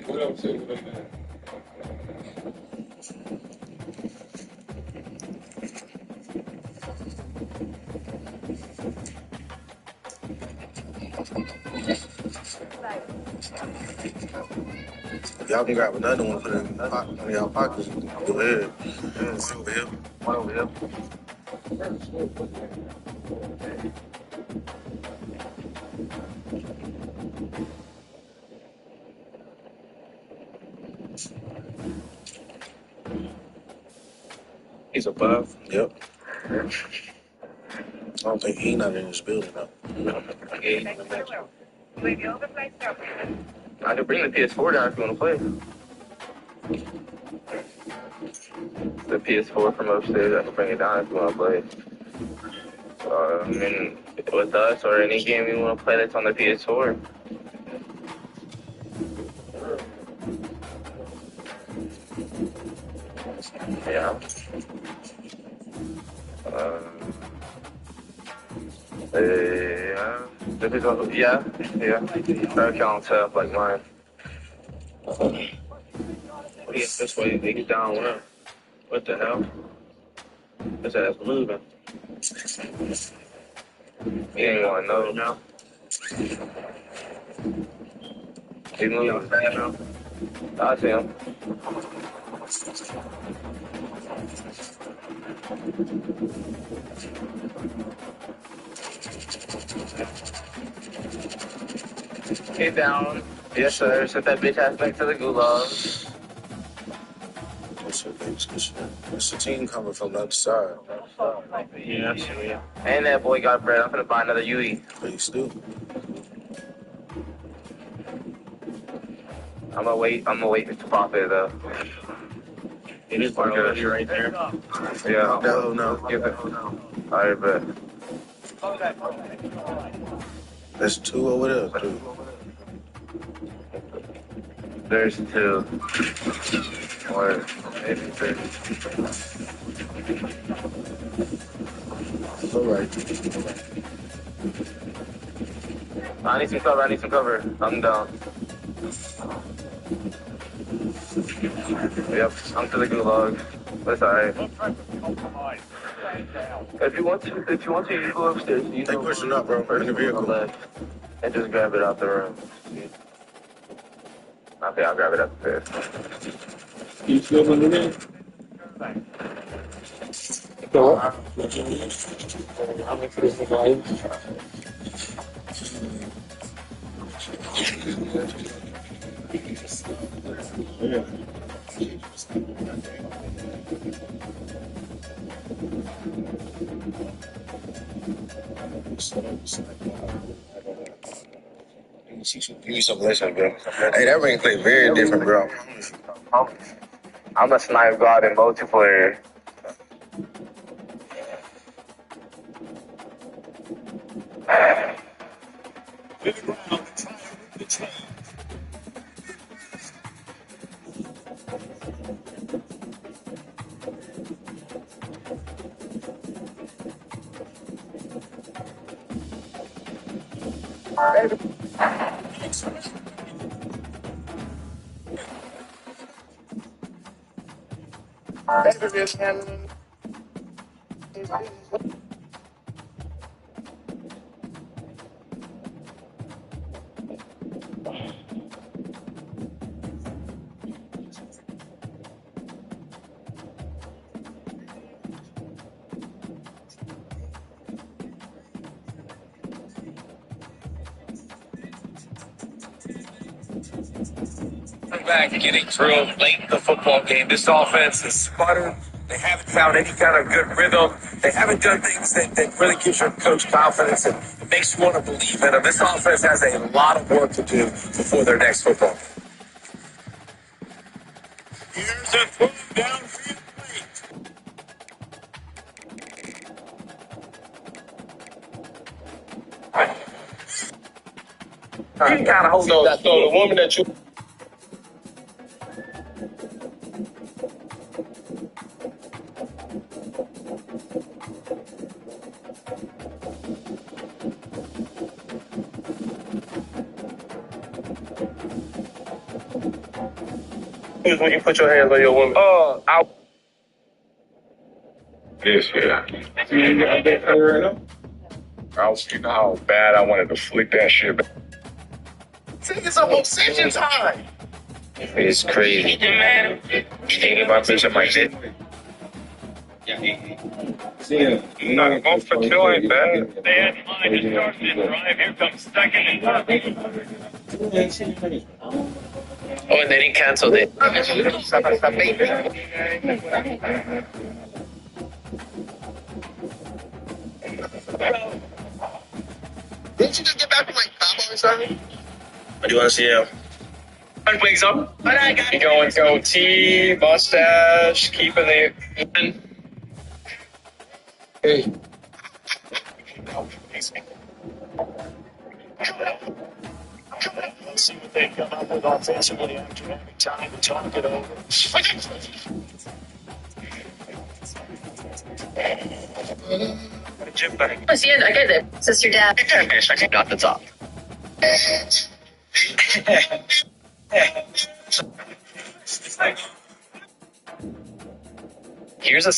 What else? Y'all can grab another one, put it in y'all pockets. Go ahead. Over here. One over here. He's above? Yep. I don't think he's not in this building, though. I can bring the PS4 down if you want to play. The PS4 from upstairs, I can bring it down if you want to play. I mean, with us or any game you want to play that's on the PS4. Yeah. Yeah. I can't tell like mine. This way, they get down where? What the hell? His ass moving. He ain't want to know now. He's moving fast now. I see him. He's down. Yes, sir. Set that bitch ass back to the gulag. It's a team coming from the other side. Yeah. And that boy got bread. I'm gonna buy another UE. Please do. I'm gonna wait to pop it though. It is part of it right there. Yeah. No. Give it. Alright, bet. There's two over there, dude. There's two. Or maybe three. Alright. I need some cover. I'm down. Yep, I'm to the gulag. That's alright. If you want to, you go upstairs. You take pushing up, bro. In the vehicle. And just grab it out the room. Okay, I'll grab it upstairs. You still under there? So what? I'm into this guy. Yeah. Give me some lessons, bro. Hey, that ring play very different, bro. I'm a sniper god in multiplayer. Back getting drilled late in the football game. This offense is sputtered. They haven't found any kind of good rhythm. They haven't done things that really gives your coach confidence and makes you want to believe in them. This offense has a lot of work to do before their next football game. Here's a throw downfield late. You kind of hold that. So the woman that you... When you put your hands on your woman. This year. I was, you know how bad I wanted to flick that shit back. It's almost session time. It's crazy. Thinking about bitch, I might hit. Nah, 1 for 2 ain't bad. They had line to start this drive. Here comes second and 10. Oh, and they didn't cancel it. Didn't you just get back from like Cabo or something? What do you want to see him? Wakes up. You going goatee, mustache, keeping the. Hey. See what they come up with offensively after having time to talk it over. I get it. Sister, dad. Not the top. Here's a.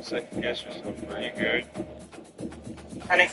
Second guess was pretty good. Honey.